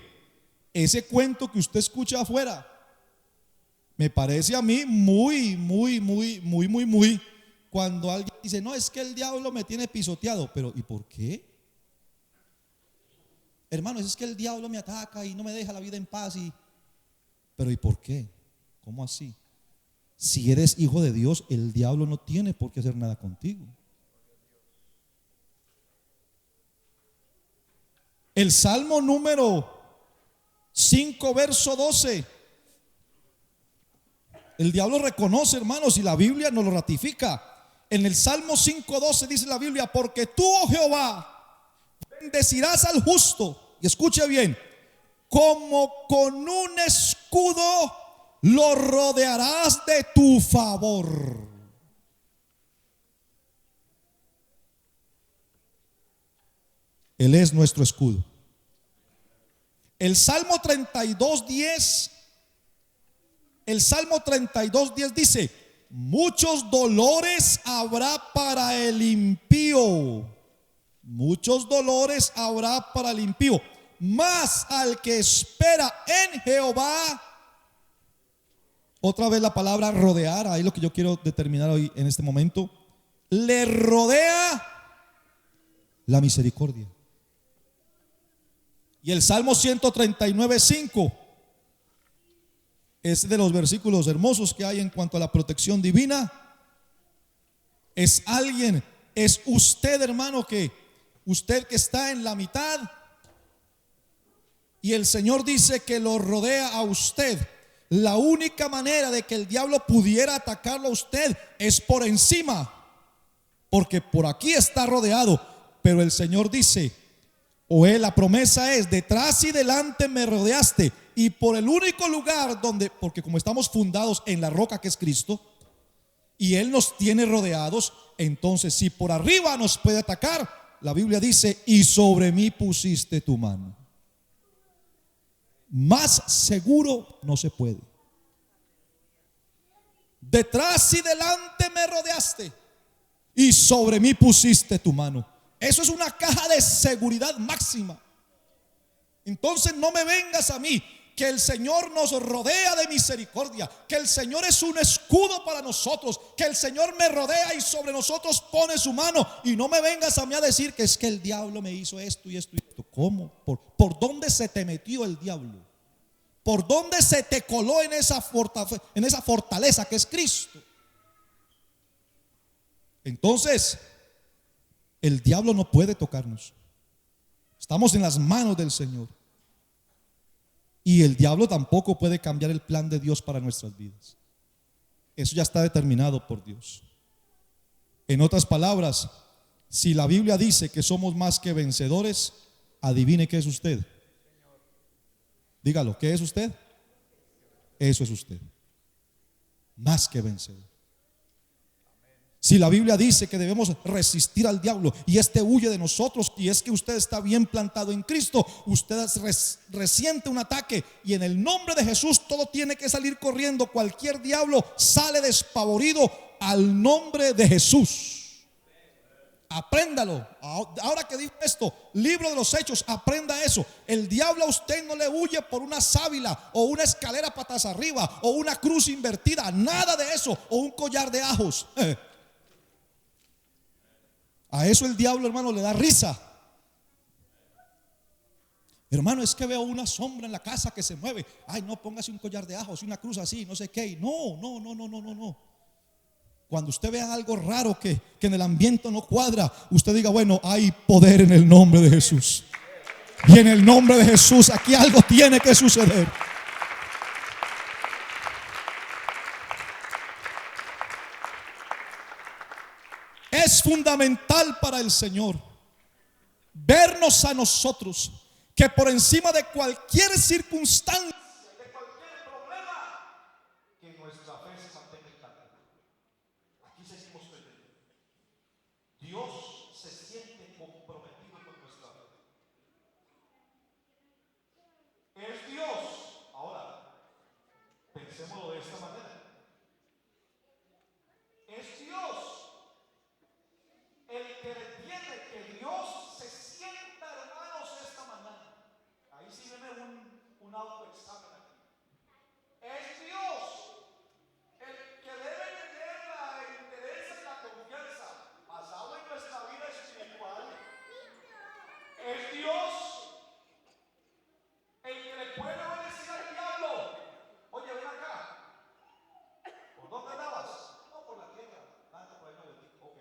ese cuento que usted escucha afuera me parece a mí muy, cuando alguien dice: no, es que el diablo me tiene pisoteado. Pero ¿y por qué? Hermanos, es que el diablo me ataca y no me deja la vida en paz. Pero ¿y por qué? ¿Cómo así? Si eres hijo de Dios, el diablo no tiene por qué hacer nada contigo. El Salmo número 5 verso 12. El diablo reconoce, hermanos, y la Biblia nos lo ratifica. En el Salmo 5:12 dice la Biblia: porque tú, oh Jehová, bendecirás al justo. Y escuche bien: como con un escudo lo rodearás de tu favor. Él es nuestro escudo. El Salmo 32:10, el Salmo 32:10 dice: muchos dolores habrá para el impío. Muchos dolores habrá para el impío, mas al que espera en Jehová. Otra vez la palabra rodear, ahí lo que yo quiero determinar hoy en este momento. Le rodea la misericordia. Y el Salmo 139:5 es de los versículos hermosos que hay en cuanto a la protección divina. Es alguien, es usted, hermano, que usted que está en la mitad y el Señor dice que lo rodea a usted. La única manera de que el diablo pudiera atacarlo a usted es por encima, porque por aquí está rodeado. Pero el Señor dice, la promesa es: detrás y delante me rodeaste. Y por el único lugar donde, porque como estamos fundados en la roca que es Cristo, y Él nos tiene rodeados, entonces si por arriba nos puede atacar, la Biblia dice: y sobre mí pusiste tu mano. Más seguro no se puede. Detrás y delante me rodeaste, y sobre mí pusiste tu mano. Eso es una caja de seguridad máxima. Entonces no me vengas a mí, que el Señor nos rodea de misericordia, que el Señor es un escudo para nosotros, que el Señor me rodea y sobre nosotros pone su mano. Y no me vengas a mí a decir que es que el diablo me hizo esto y esto y esto. ¿Cómo? ¿Por dónde se te metió el diablo? ¿Por dónde se te coló en esa fortaleza que es Cristo? Entonces el diablo no puede tocarnos. Estamos en las manos del Señor. Y el diablo tampoco puede cambiar el plan de Dios para nuestras vidas. Eso ya está determinado por Dios. En otras palabras, si la Biblia dice que somos más que vencedores, adivine qué es usted. Dígalo, ¿qué es usted? Eso es usted. Más que vencedor. Si la Biblia dice que debemos resistir al diablo y este huye de nosotros, y es que usted está bien plantado en Cristo, usted resiente un ataque y en el nombre de Jesús todo tiene que salir corriendo. Cualquier diablo sale despavorido al nombre de Jesús. Apréndalo. Ahora que digo esto, libro de los Hechos, aprenda eso. El diablo a usted no le huye por una sábila o una escalera patas arriba o una cruz invertida, nada de eso, o un collar de ajos. A eso el diablo, hermano, le da risa. Hermano, es que veo una sombra en la casa que se mueve. Ay, no, póngase un collar de ajos y una cruz así, no sé qué. No. Cuando usted vea algo raro que en el ambiente no cuadra, usted diga: bueno, hay poder en el nombre de Jesús. Y en el nombre de Jesús aquí algo tiene que suceder. Es fundamental para el Señor vernos a nosotros, que por encima de cualquier circunstancia, de cualquier problema, que nuestra fe se mantenga intacta. Aquí seguimos creyendo. Dios se siente comprometido con nuestra fe. Es Dios. Ahora, pensémoslo de esta manera. Es Dios el que detiene que Dios se sienta, hermanos, esta mañana. Ahí sí viene un autoexamen aquí. Es Dios el que debe tener la entereza y la confianza basado en nuestra vida espiritual. Es Dios el que le puede decir al diablo: oye, ven acá. ¿Por dónde andabas? No, por la tierra. Anda por ahí, no, de ti. Ok.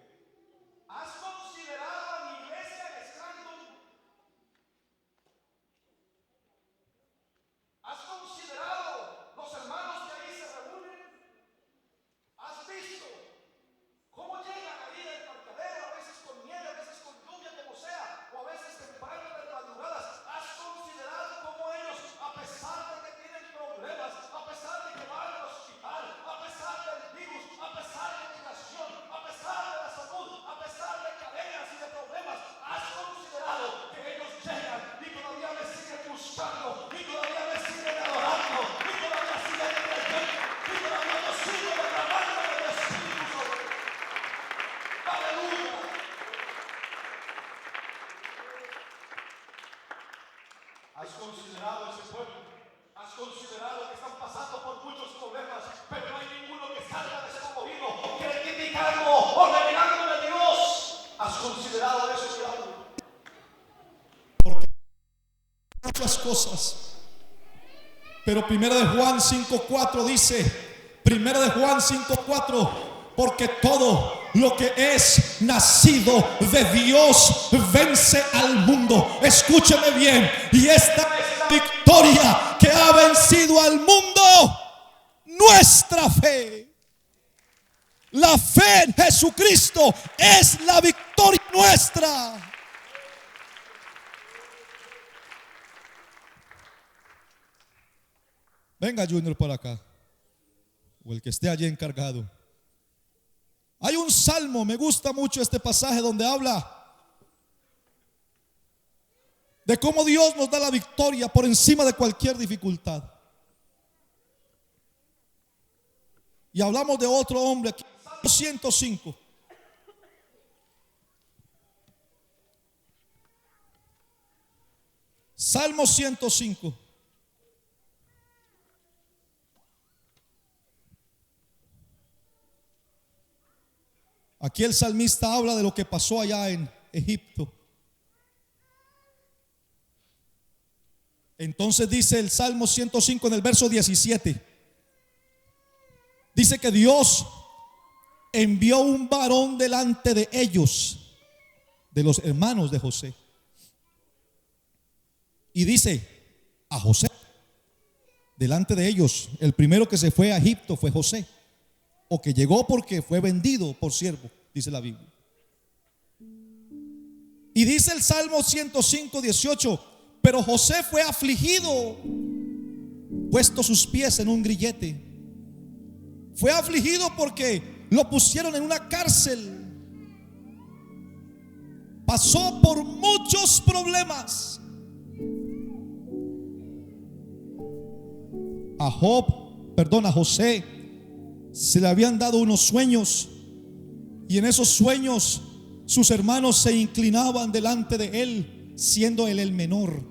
¿Has considerado a mi iglesia el escándalo? cosas. Pero Primera de Juan 5:4 dice, Primera de Juan 5:4, porque todo lo que es nacido de Dios vence al mundo. Escúcheme bien, y esta victoria que ha vencido al mundo, nuestra fe. La fe en Jesucristo es la victoria nuestra. Venga, Junior, por acá, o el que esté allí encargado. Hay un salmo, me gusta mucho este pasaje, donde habla de cómo Dios nos da la victoria por encima de cualquier dificultad. Y hablamos de otro hombre aquí, Salmo 105. Salmo 105. Aquí el salmista habla de lo que pasó allá en Egipto. Entonces dice el Salmo 105 en el verso 17. Dice que Dios envió un varón delante de ellos, de los hermanos de José. Y dice a José, delante de ellos, el primero que se fue a Egipto fue José, o que llegó porque fue vendido por siervo, dice la Biblia. Y dice el Salmo 105:18, pero José fue afligido, puesto sus pies en un grillete. Fue afligido porque lo pusieron en una cárcel. Pasó por muchos problemas. A José se le habían dado unos sueños, y en esos sueños sus hermanos se inclinaban delante de él, siendo él el menor,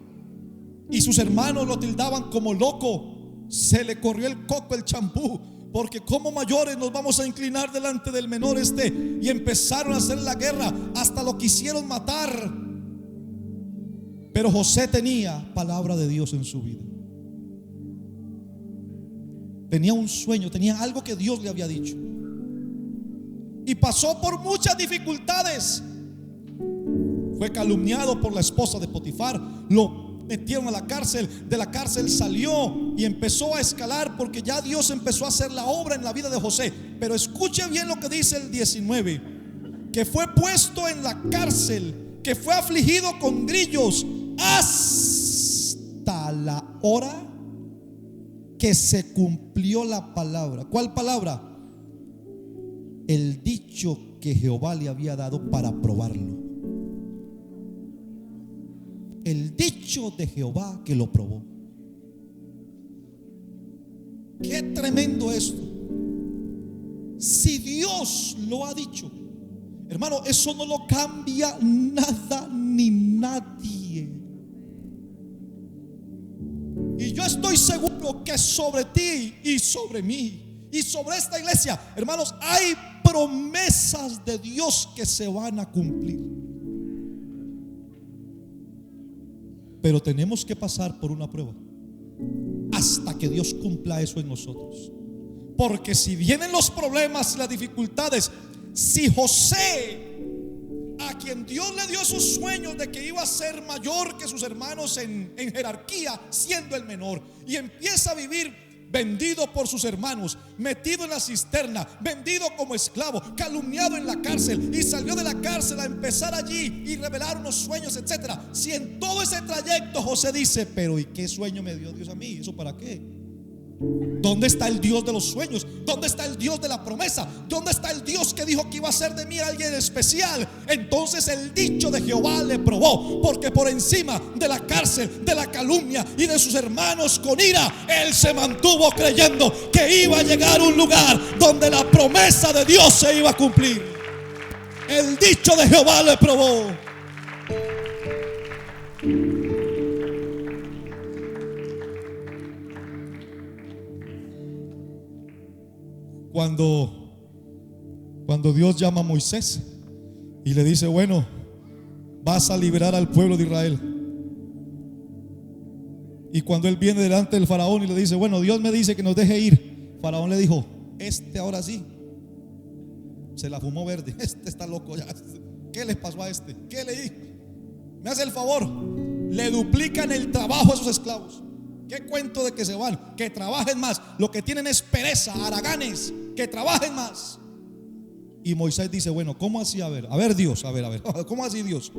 y sus hermanos lo tildaban como loco. Se le corrió el coco, el champú, porque como mayores nos vamos a inclinar delante del menor y empezaron a hacer la guerra, hasta lo quisieron matar. Pero José tenía palabra de Dios en su vida. Tenía un sueño, tenía algo que Dios le había dicho. Y pasó por muchas dificultades. Fue calumniado por la esposa de Potifar. Lo metieron a la cárcel. De la cárcel salió y empezó a escalar, porque ya Dios empezó a hacer la obra en la vida de José. Pero escuche bien lo que dice el 19: que fue puesto en la cárcel, que fue afligido con grillos hasta la hora que se cumplió la palabra. ¿Cuál palabra? El dicho que Jehová le había dado para probarlo. El dicho de Jehová que lo probó. Qué tremendo esto. Si Dios lo ha dicho, hermano, eso no lo cambia nada ni nadie. Y yo estoy seguro que sobre ti y sobre mí y sobre esta iglesia, hermanos, hay promesas de Dios que se van a cumplir. Pero tenemos que pasar por una prueba hasta que Dios cumpla eso en nosotros. Porque si vienen los problemas y las dificultades, si José, a quien Dios le dio sus sueños de que iba a ser mayor que sus hermanos en jerarquía, siendo el menor, y empieza a vivir vendido por sus hermanos, metido en la cisterna, vendido como esclavo, calumniado en la cárcel, y salió de la cárcel a empezar allí y revelar unos sueños, etcétera. Si en todo ese trayecto José dice: pero ¿y qué sueño me dio Dios a mí? ¿Eso para qué? ¿Dónde está el Dios de los sueños? ¿Dónde está el Dios de la promesa? ¿Dónde está el Dios que dijo que iba a ser de mí alguien especial? Entonces el dicho de Jehová le probó, porque por encima de la cárcel, de la calumnia y de sus hermanos con ira, él se mantuvo creyendo que iba a llegar a un lugar donde la promesa de Dios se iba a cumplir. El dicho de Jehová le probó. Cuando Dios llama a Moisés y le dice: bueno, vas a liberar al pueblo de Israel. Y cuando él viene delante del faraón y le dice, bueno, Dios me dice que nos deje ir, faraón le dijo, ahora sí se la fumó verde, está loco ya. ¿Qué les pasó a este? ¿Qué le dijo? Me hace el favor, le duplican el trabajo a esos esclavos. ¿Qué cuento de que se van? Que trabajen más. Lo que tienen es pereza, haraganes, que trabajen más. Y Moisés dice, bueno, ¿cómo así? A ver Dios, a ver, ¿cómo así Dios?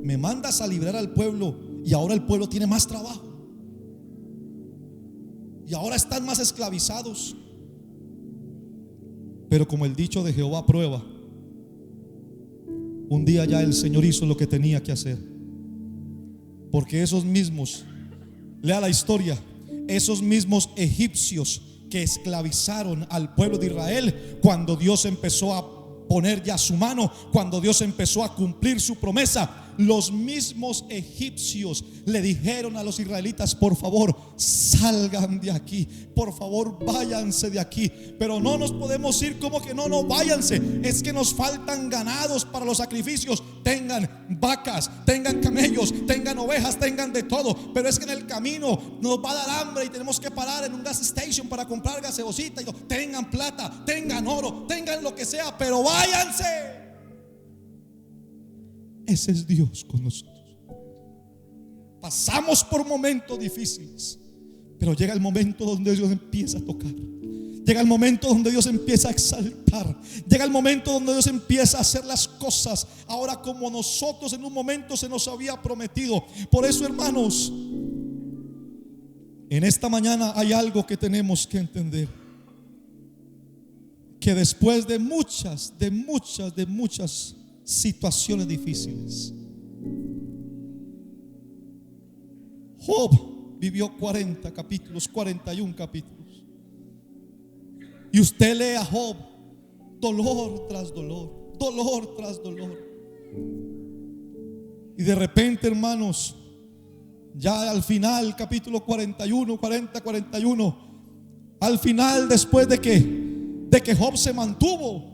Me mandas a librar al pueblo y ahora el pueblo tiene más trabajo. Y ahora están más esclavizados. Pero como el dicho de Jehová prueba, un día ya el Señor hizo lo que tenía que hacer. Porque esos mismos, lea la historia, esos mismos egipcios que esclavizaron al pueblo de Israel, cuando Dios empezó a poner ya su mano, cuando Dios empezó a cumplir su promesa, los mismos egipcios le dijeron a los israelitas, por favor, salgan de aquí, por favor, váyanse de aquí. Pero no nos podemos ir como que no, váyanse. Es que nos faltan ganados para los sacrificios. Tengan vacas, tengan camellos, tengan ovejas, tengan de todo. Pero es que en el camino nos va a dar hambre y tenemos que parar en un gas station para comprar gaseosita. Y tengan plata, tengan oro, tengan lo que sea, pero váyanse. Ese es Dios con nosotros. Pasamos por momentos difíciles, pero llega el momento donde Dios empieza a tocar. Llega el momento donde Dios empieza a exaltar. Llega el momento donde Dios empieza a hacer las cosas ahora como nosotros en un momento se nos había prometido. Por eso, hermanos, en esta mañana hay algo que tenemos que entender: que después de muchas situaciones difíciles, Job vivió 40 capítulos, 41 capítulos. Y usted lee a Job, dolor tras dolor, dolor tras dolor. Y de repente, hermanos, ya al final, capítulo 41, 41, al final, después de que Job se mantuvo,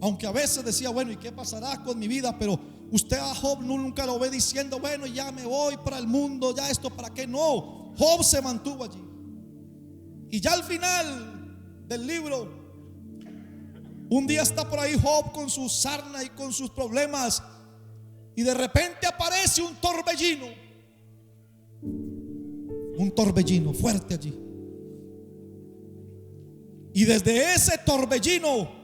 aunque a veces decía, bueno, ¿y qué pasará con mi vida? Pero usted a Job nunca lo ve diciendo, bueno, ya me voy para el mundo, ya esto, ¿para qué? No, Job se mantuvo allí. Y ya al final del libro, un día está por ahí Job con su sarna y con sus problemas, y de repente aparece un torbellino fuerte allí. Y desde ese torbellino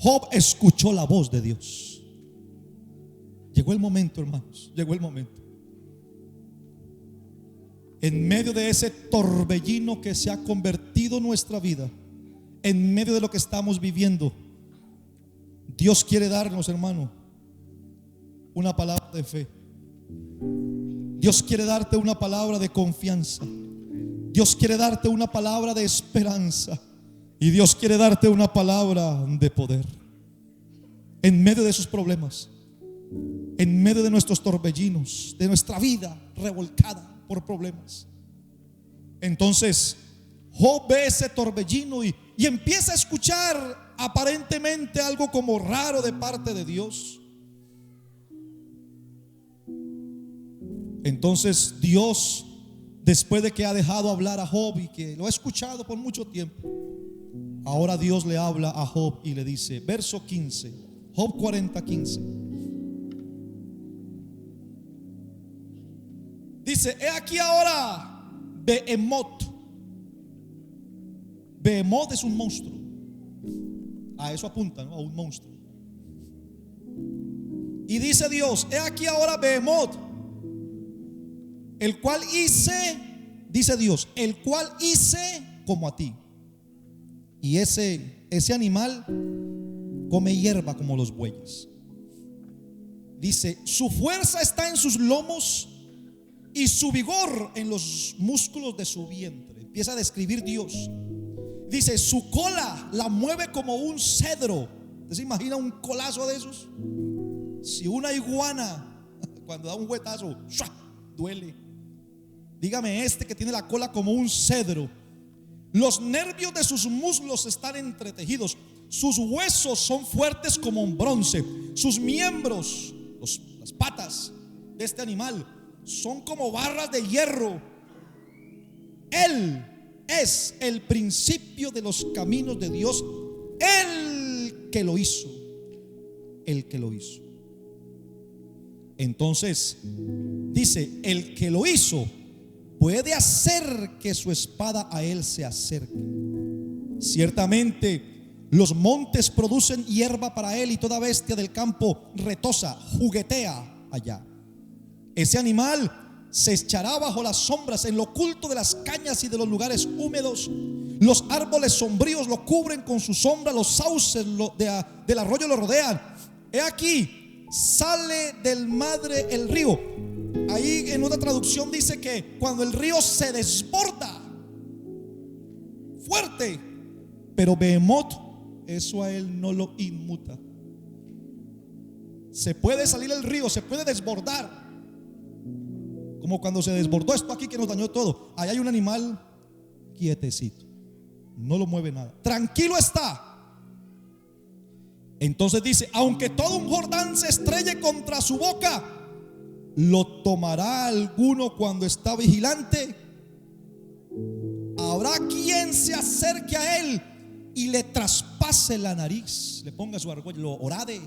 Job escuchó la voz de Dios. Llegó el momento, hermanos, llegó el momento. En medio de ese torbellino que se ha convertido en nuestra vida, en medio de lo que estamos viviendo, Dios quiere darnos, hermano, una palabra de fe. Dios quiere darte una palabra de confianza. Dios quiere darte una palabra de esperanza. Y Dios quiere darte una palabra de poder en medio de sus problemas, en medio de nuestros torbellinos, de nuestra vida revolcada por problemas. Entonces Job ve ese torbellino y empieza a escuchar aparentemente algo como raro de parte de Dios. Entonces Dios, después de que ha dejado hablar a Job y que lo ha escuchado por mucho tiempo, ahora Dios le habla a Job y le dice, verso 15, Job 40:15. Dice, he aquí ahora Behemoth. Behemoth es un monstruo. A eso apunta, ¿no? A un monstruo. Y dice Dios, he aquí ahora Behemoth, el cual hice, dice Dios, el cual hice como a ti. Y ese animal come hierba como los bueyes. Dice, su fuerza está en sus lomos y su vigor en los músculos de su vientre. Empieza a describir Dios. Dice, su cola la mueve como un cedro. ¿Usted se imagina un colazo de esos? Si una iguana cuando da un huetazo, ¡shua!, duele. Dígame que tiene la cola como un cedro. Los nervios de sus muslos están entretejidos. Sus huesos son fuertes como un bronce. Sus miembros, las patas de este animal, son como barras de hierro. Él es el principio de los caminos de Dios, el que lo hizo, el que lo hizo. Entonces dice, el que lo hizo puede hacer que su espada a él se acerque. Ciertamente los montes producen hierba para él, y toda bestia del campo retosa, juguetea allá. Ese animal se echará bajo las sombras, en lo oculto de las cañas y de los lugares húmedos. Los árboles sombríos lo cubren con su sombra, los sauces del arroyo lo rodean. He aquí, sale del madre el río. Ahí en otra traducción dice que cuando el río se desborda fuerte, pero Behemoth, eso a él no lo inmuta. Se puede salir el río, se puede desbordar, como cuando se desbordó esto aquí que nos dañó todo. Ahí hay un animal quietecito, no lo mueve nada, tranquilo está. Entonces dice, aunque todo un Jordán se estrelle contra su boca, lo tomará alguno cuando está vigilante. Habrá quien se acerque a él y le traspase la nariz, le ponga su argüello, lo horade.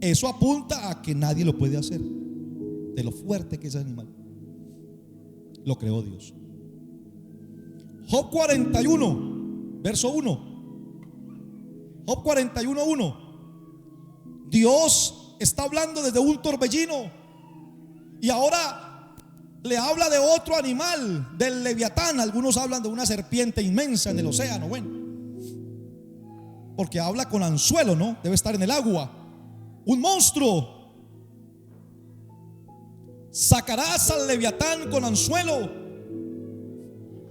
Eso apunta a que nadie lo puede hacer, de lo fuerte que es ese animal. Lo creó Dios. Job 41, verso 1. Job 41:1. Dios está hablando desde un torbellino, y ahora le habla de otro animal, del leviatán. Algunos hablan de una serpiente inmensa en el océano. Bueno, porque habla con anzuelo, ¿no? Debe estar en el agua. Un monstruo. Sacarás al leviatán con anzuelo,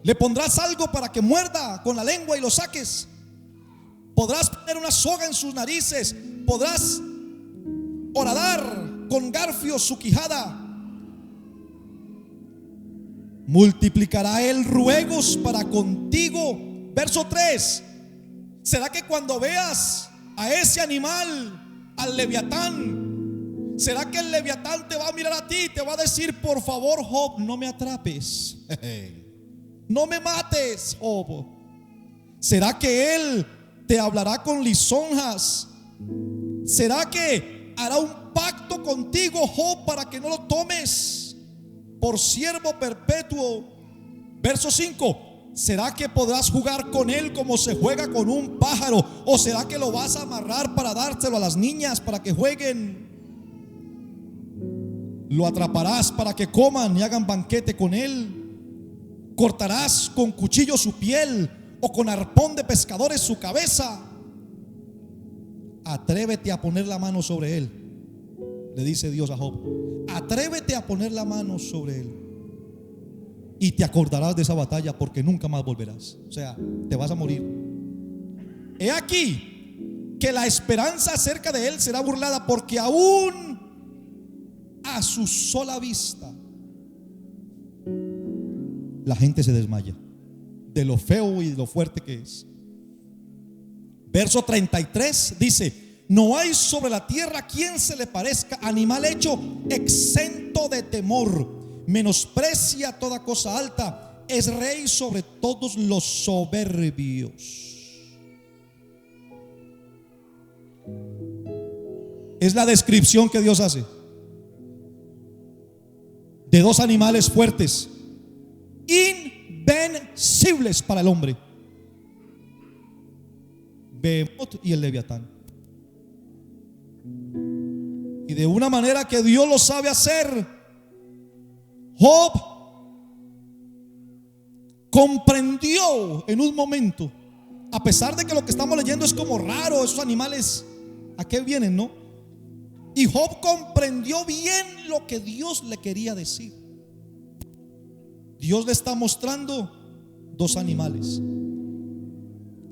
le pondrás algo para que muerda con la lengua y lo saques. Podrás poner una soga en sus narices, podrás horadar con garfio su quijada. Multiplicará él ruegos para contigo. Verso 3. ¿Será que cuando veas a ese animal, al leviatán, será que el leviatán te va a mirar a ti y te va a decir, por favor, Job, no me atrapes, no me mates, Job? ¿Será que él te hablará con lisonjas? ¿Será que hará un pacto contigo, Job, para que no lo tomes por siervo perpetuo? Verso 5. ¿Será que podrás jugar con él como se juega con un pájaro? ¿O será que lo vas a amarrar para dárselo a las niñas para que jueguen? Lo atraparás para que coman y hagan banquete con él. Cortarás con cuchillo su piel, o con arpón de pescadores su cabeza. Atrévete a poner la mano sobre él, le dice Dios a Job. Atrévete a poner la mano sobre él, y te acordarás de esa batalla, porque nunca más volverás. O sea, te vas a morir. He aquí que la esperanza acerca de él será burlada, porque aún a su sola vista la gente se desmaya de lo feo y de lo fuerte que es. Verso 33 dice: no hay sobre la tierra quien se le parezca, animal hecho exento de temor. Menosprecia toda cosa alta, es rey sobre todos los soberbios. Es la descripción que Dios hace de dos animales fuertes, invencibles para el hombre: Behemoth y el leviatán. Y de una manera que Dios lo sabe hacer, Job comprendió en un momento, a pesar de que lo que estamos leyendo es como raro, esos animales, ¿a qué vienen, no? Y Job comprendió bien lo que Dios le quería decir. Dios le está mostrando dos animales,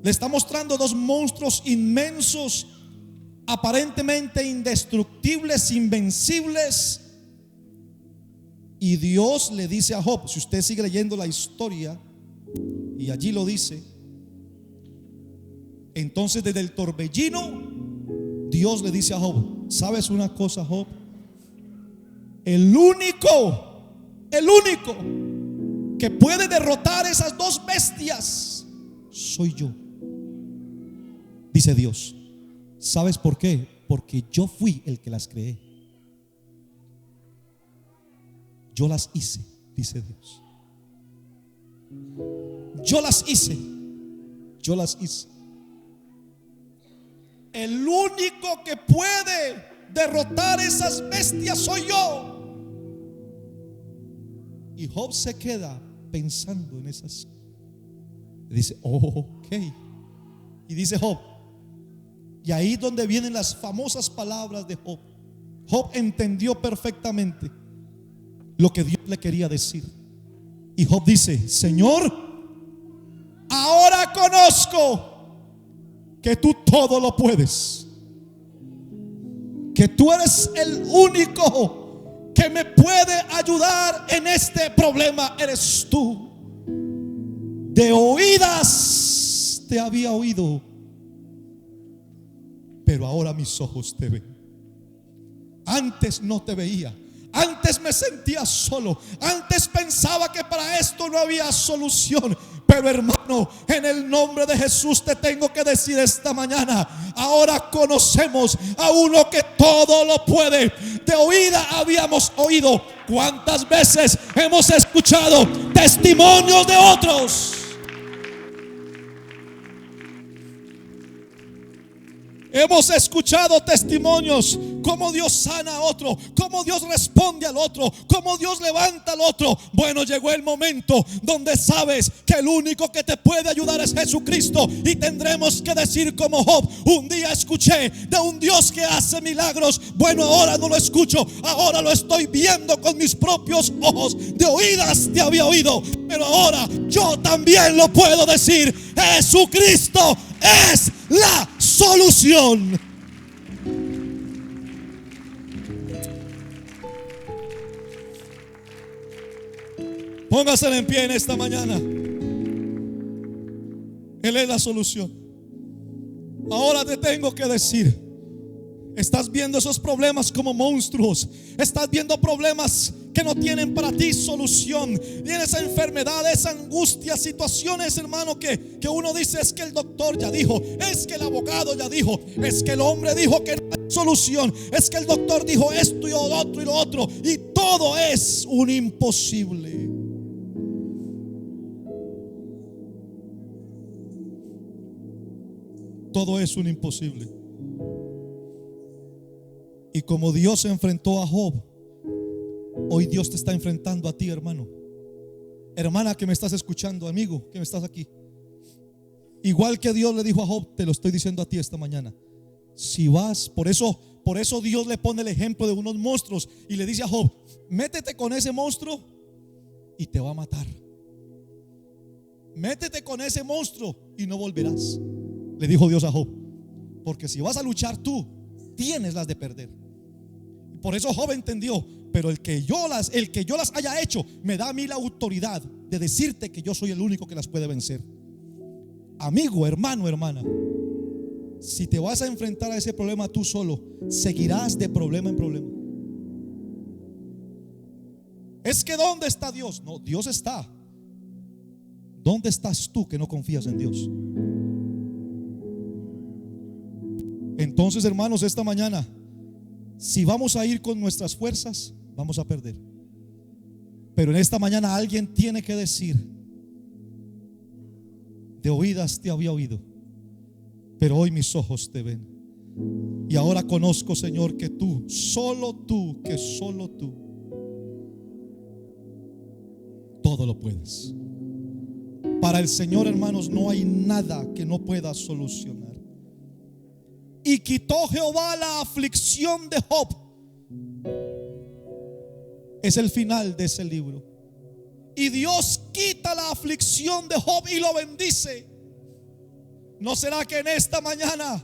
le está mostrando dos monstruos inmensos, aparentemente indestructibles, invencibles. Y Dios le dice a Job, si usted sigue leyendo la historia, y allí lo dice, entonces desde el torbellino Dios le dice a Job: ¿Sabes una cosa, Job? El único que puede derrotar esas dos bestias soy yo, dice Dios. ¿Sabes por qué? Porque yo fui el que las creé. Yo las hice, dice Dios. Yo las hice. El único que puede derrotar esas bestias soy yo. Y Job se queda pensando en esas. Dice, ok. Y dice Job, y ahí es donde vienen las famosas palabras de Job. Job entendió perfectamente lo que Dios le quería decir. Y Job dice, Señor, ahora conozco que tú todo lo puedes, que tú eres el único que me puede ayudar en este problema. Eres tú. De oídas te había oído, pero ahora mis ojos te ven. Antes no te veía. Antes me sentía solo. Antes pensaba que para esto no había solución. Pero hermano, en el nombre de Jesús te tengo que decir esta mañana, ahora conocemos a uno que todo lo puede. De oída habíamos oído. ¿Cuántas veces hemos escuchado testimonios de otros? Hemos escuchado testimonios, cómo Dios sana a otro, cómo Dios responde al otro, cómo Dios levanta al otro. Bueno, llegó el momento donde sabes que el único que te puede ayudar es Jesucristo. Y tendremos que decir como Job, un día escuché de un Dios que hace milagros. Bueno, ahora no lo escucho, ahora lo estoy viendo con mis propios ojos. De oídas te había oído, pero ahora yo también lo puedo decir. Jesucristo es la solución. Póngase en pie en esta mañana. Él es la solución. Ahora te tengo que decir, estás viendo esos problemas como monstruos. Estás viendo problemas que no tienen para ti solución. Tienes enfermedades, angustias, situaciones, hermano, que uno dice, es que el doctor ya dijo, es que el abogado ya dijo, es que el hombre dijo que no hay solución, es que el doctor dijo esto y lo otro y lo otro, y todo es un imposible. Todo es un imposible. Y como Dios se enfrentó a Job, hoy Dios te está enfrentando a ti, hermano, hermana que me estás escuchando, amigo que me estás aquí. Igual que Dios le dijo a Job, te lo estoy diciendo a ti esta mañana. Si vas, por eso Dios le pone el ejemplo de unos monstruos y le dice a Job, métete con ese monstruo y te va a matar. Métete con ese monstruo y no volverás, le dijo Dios a Job, porque si vas a luchar tú, tienes las de perder. Por eso Job entendió, pero el que yo las haya hecho me da a mí la autoridad de decirte que yo soy el único que las puede vencer. Amigo, hermano, hermana, si te vas a enfrentar a ese problema tú solo, seguirás de problema en problema. Es que ¿dónde está Dios? No, Dios está. ¿Dónde estás tú que no confías en Dios? Entonces, hermanos, esta mañana, si vamos a ir con nuestras fuerzas, vamos a perder. Pero en esta mañana alguien tiene que decir, de oídas te había oído, pero hoy mis ojos te ven. Y ahora conozco, Señor, que tú, solo tú, que solo tú, todo lo puedes. Para el Señor, hermanos, no hay nada que no pueda solucionar. Y quitó Jehová la aflicción de Job. Es el final de ese libro. Y Dios quita la aflicción de Job y lo bendice. ¿No será que en esta mañana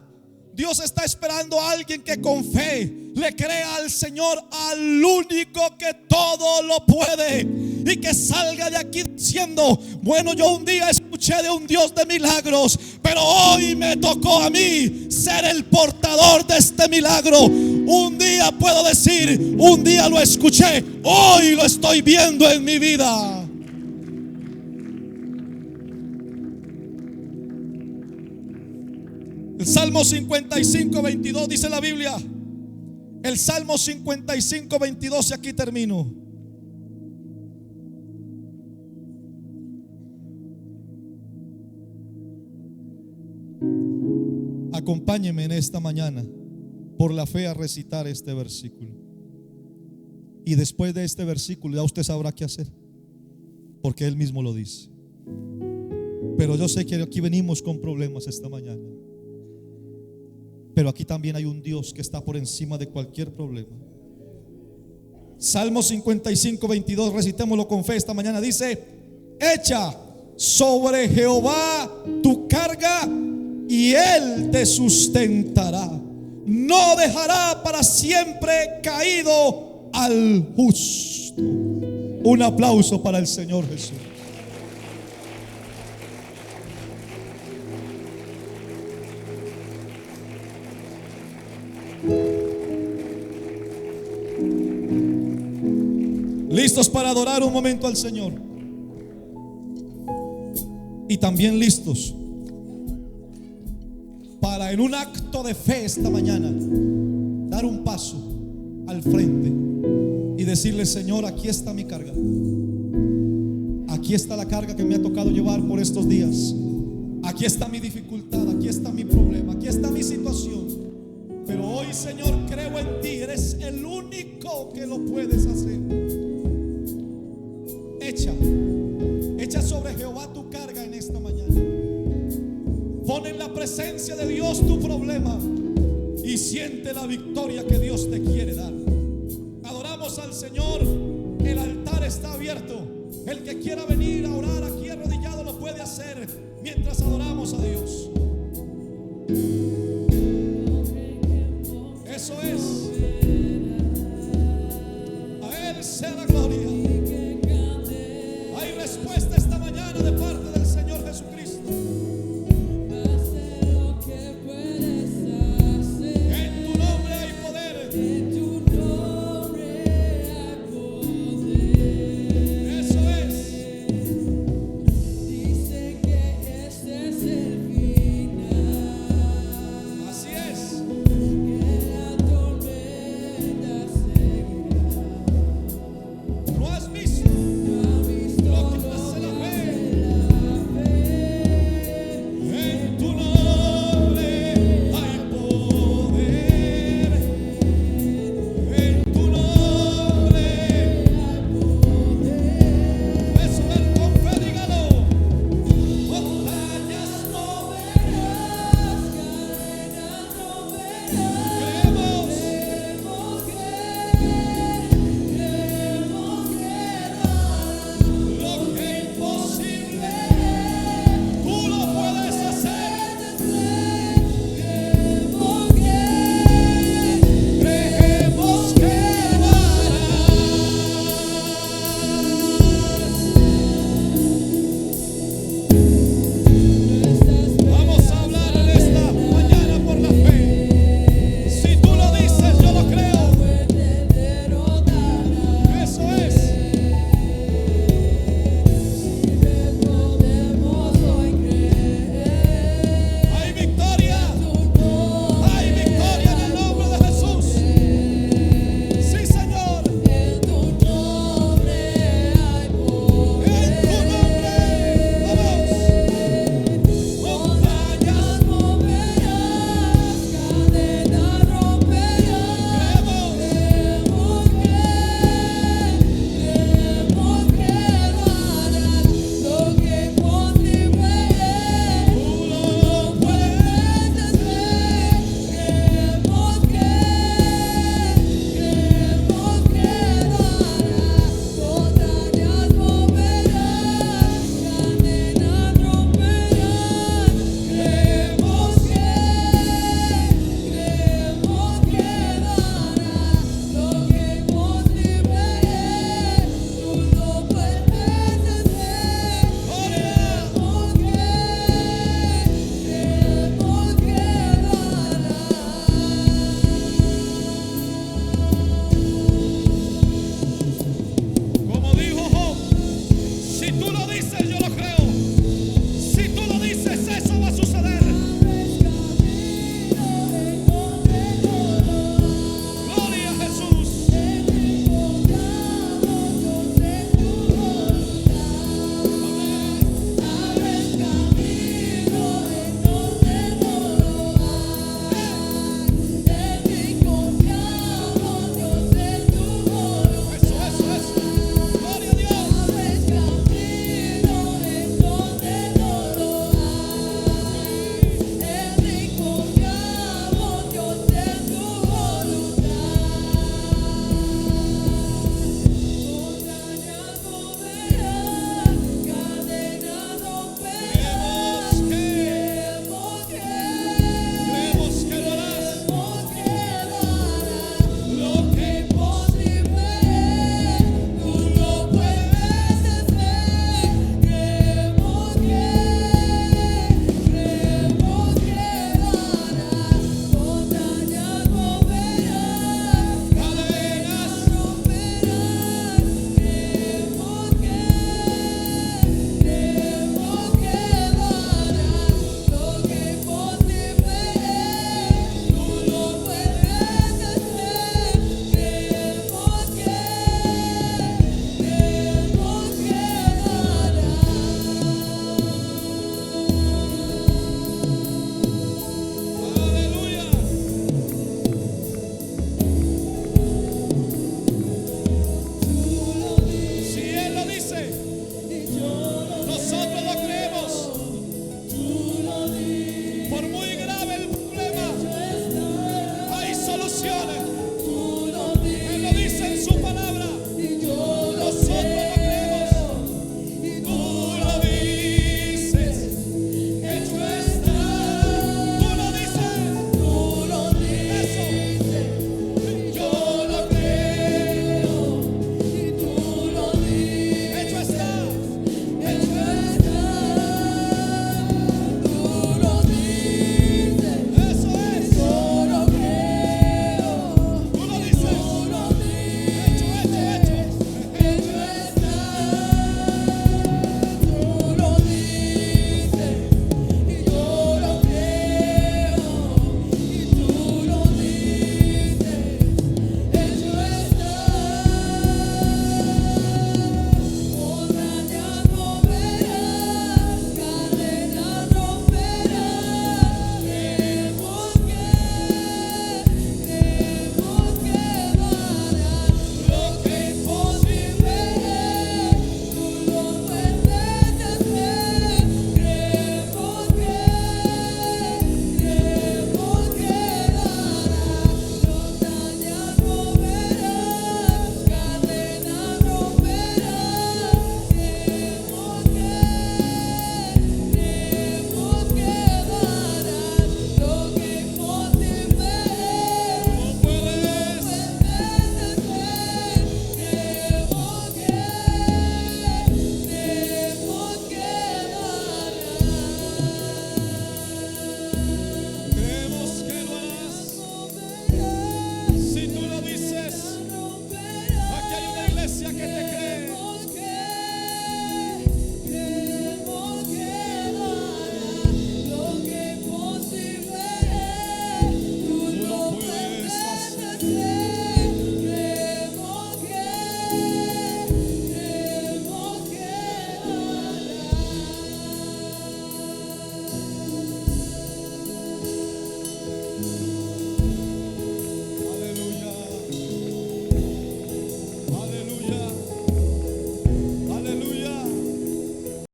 Dios está esperando a alguien que con fe le crea al Señor, al único que todo lo puede, y que salga de aquí diciendo, bueno, yo un día escuché de un Dios de milagros, pero hoy me tocó a mí ser el portador de este milagro? Un día puedo decir, un día lo escuché, hoy lo estoy viendo en mi vida. El Salmo 55, 22 dice la Biblia. El Salmo 55, 22, y aquí termino. Acompáñeme en esta mañana por la fe a recitar este versículo. Y después de este versículo ya usted sabrá qué hacer, porque Él mismo lo dice. Pero yo sé que aquí venimos con problemas esta mañana, pero aquí también hay un Dios que está por encima de cualquier problema. Salmo 55, 22, recitémoslo con fe esta mañana. Dice: echa sobre Jehová tu carga y Él te sustentará. No dejará para siempre caído al justo. Un aplauso para el Señor Jesús. ¿Listos para adorar un momento al Señor? Y también listos para, en un acto de fe esta mañana, dar un paso al frente y decirle: Señor, aquí está mi carga. Aquí está la carga que me ha tocado llevar por estos días. Aquí está mi dificultad, aquí está mi problema, aquí está mi situación. Pero hoy, Señor, creo en ti. Eres el único que lo puedes hacer. Echa sobre Jehová tu carga en esta mañana. Pon en la presencia de Dios tu problema y siente la victoria que Dios te quiere dar. Adoramos al Señor. El altar está abierto. El que quiera venir a orar aquí arrodillado lo puede hacer mientras adoramos a Dios. Eso es. A Él sea la gloria.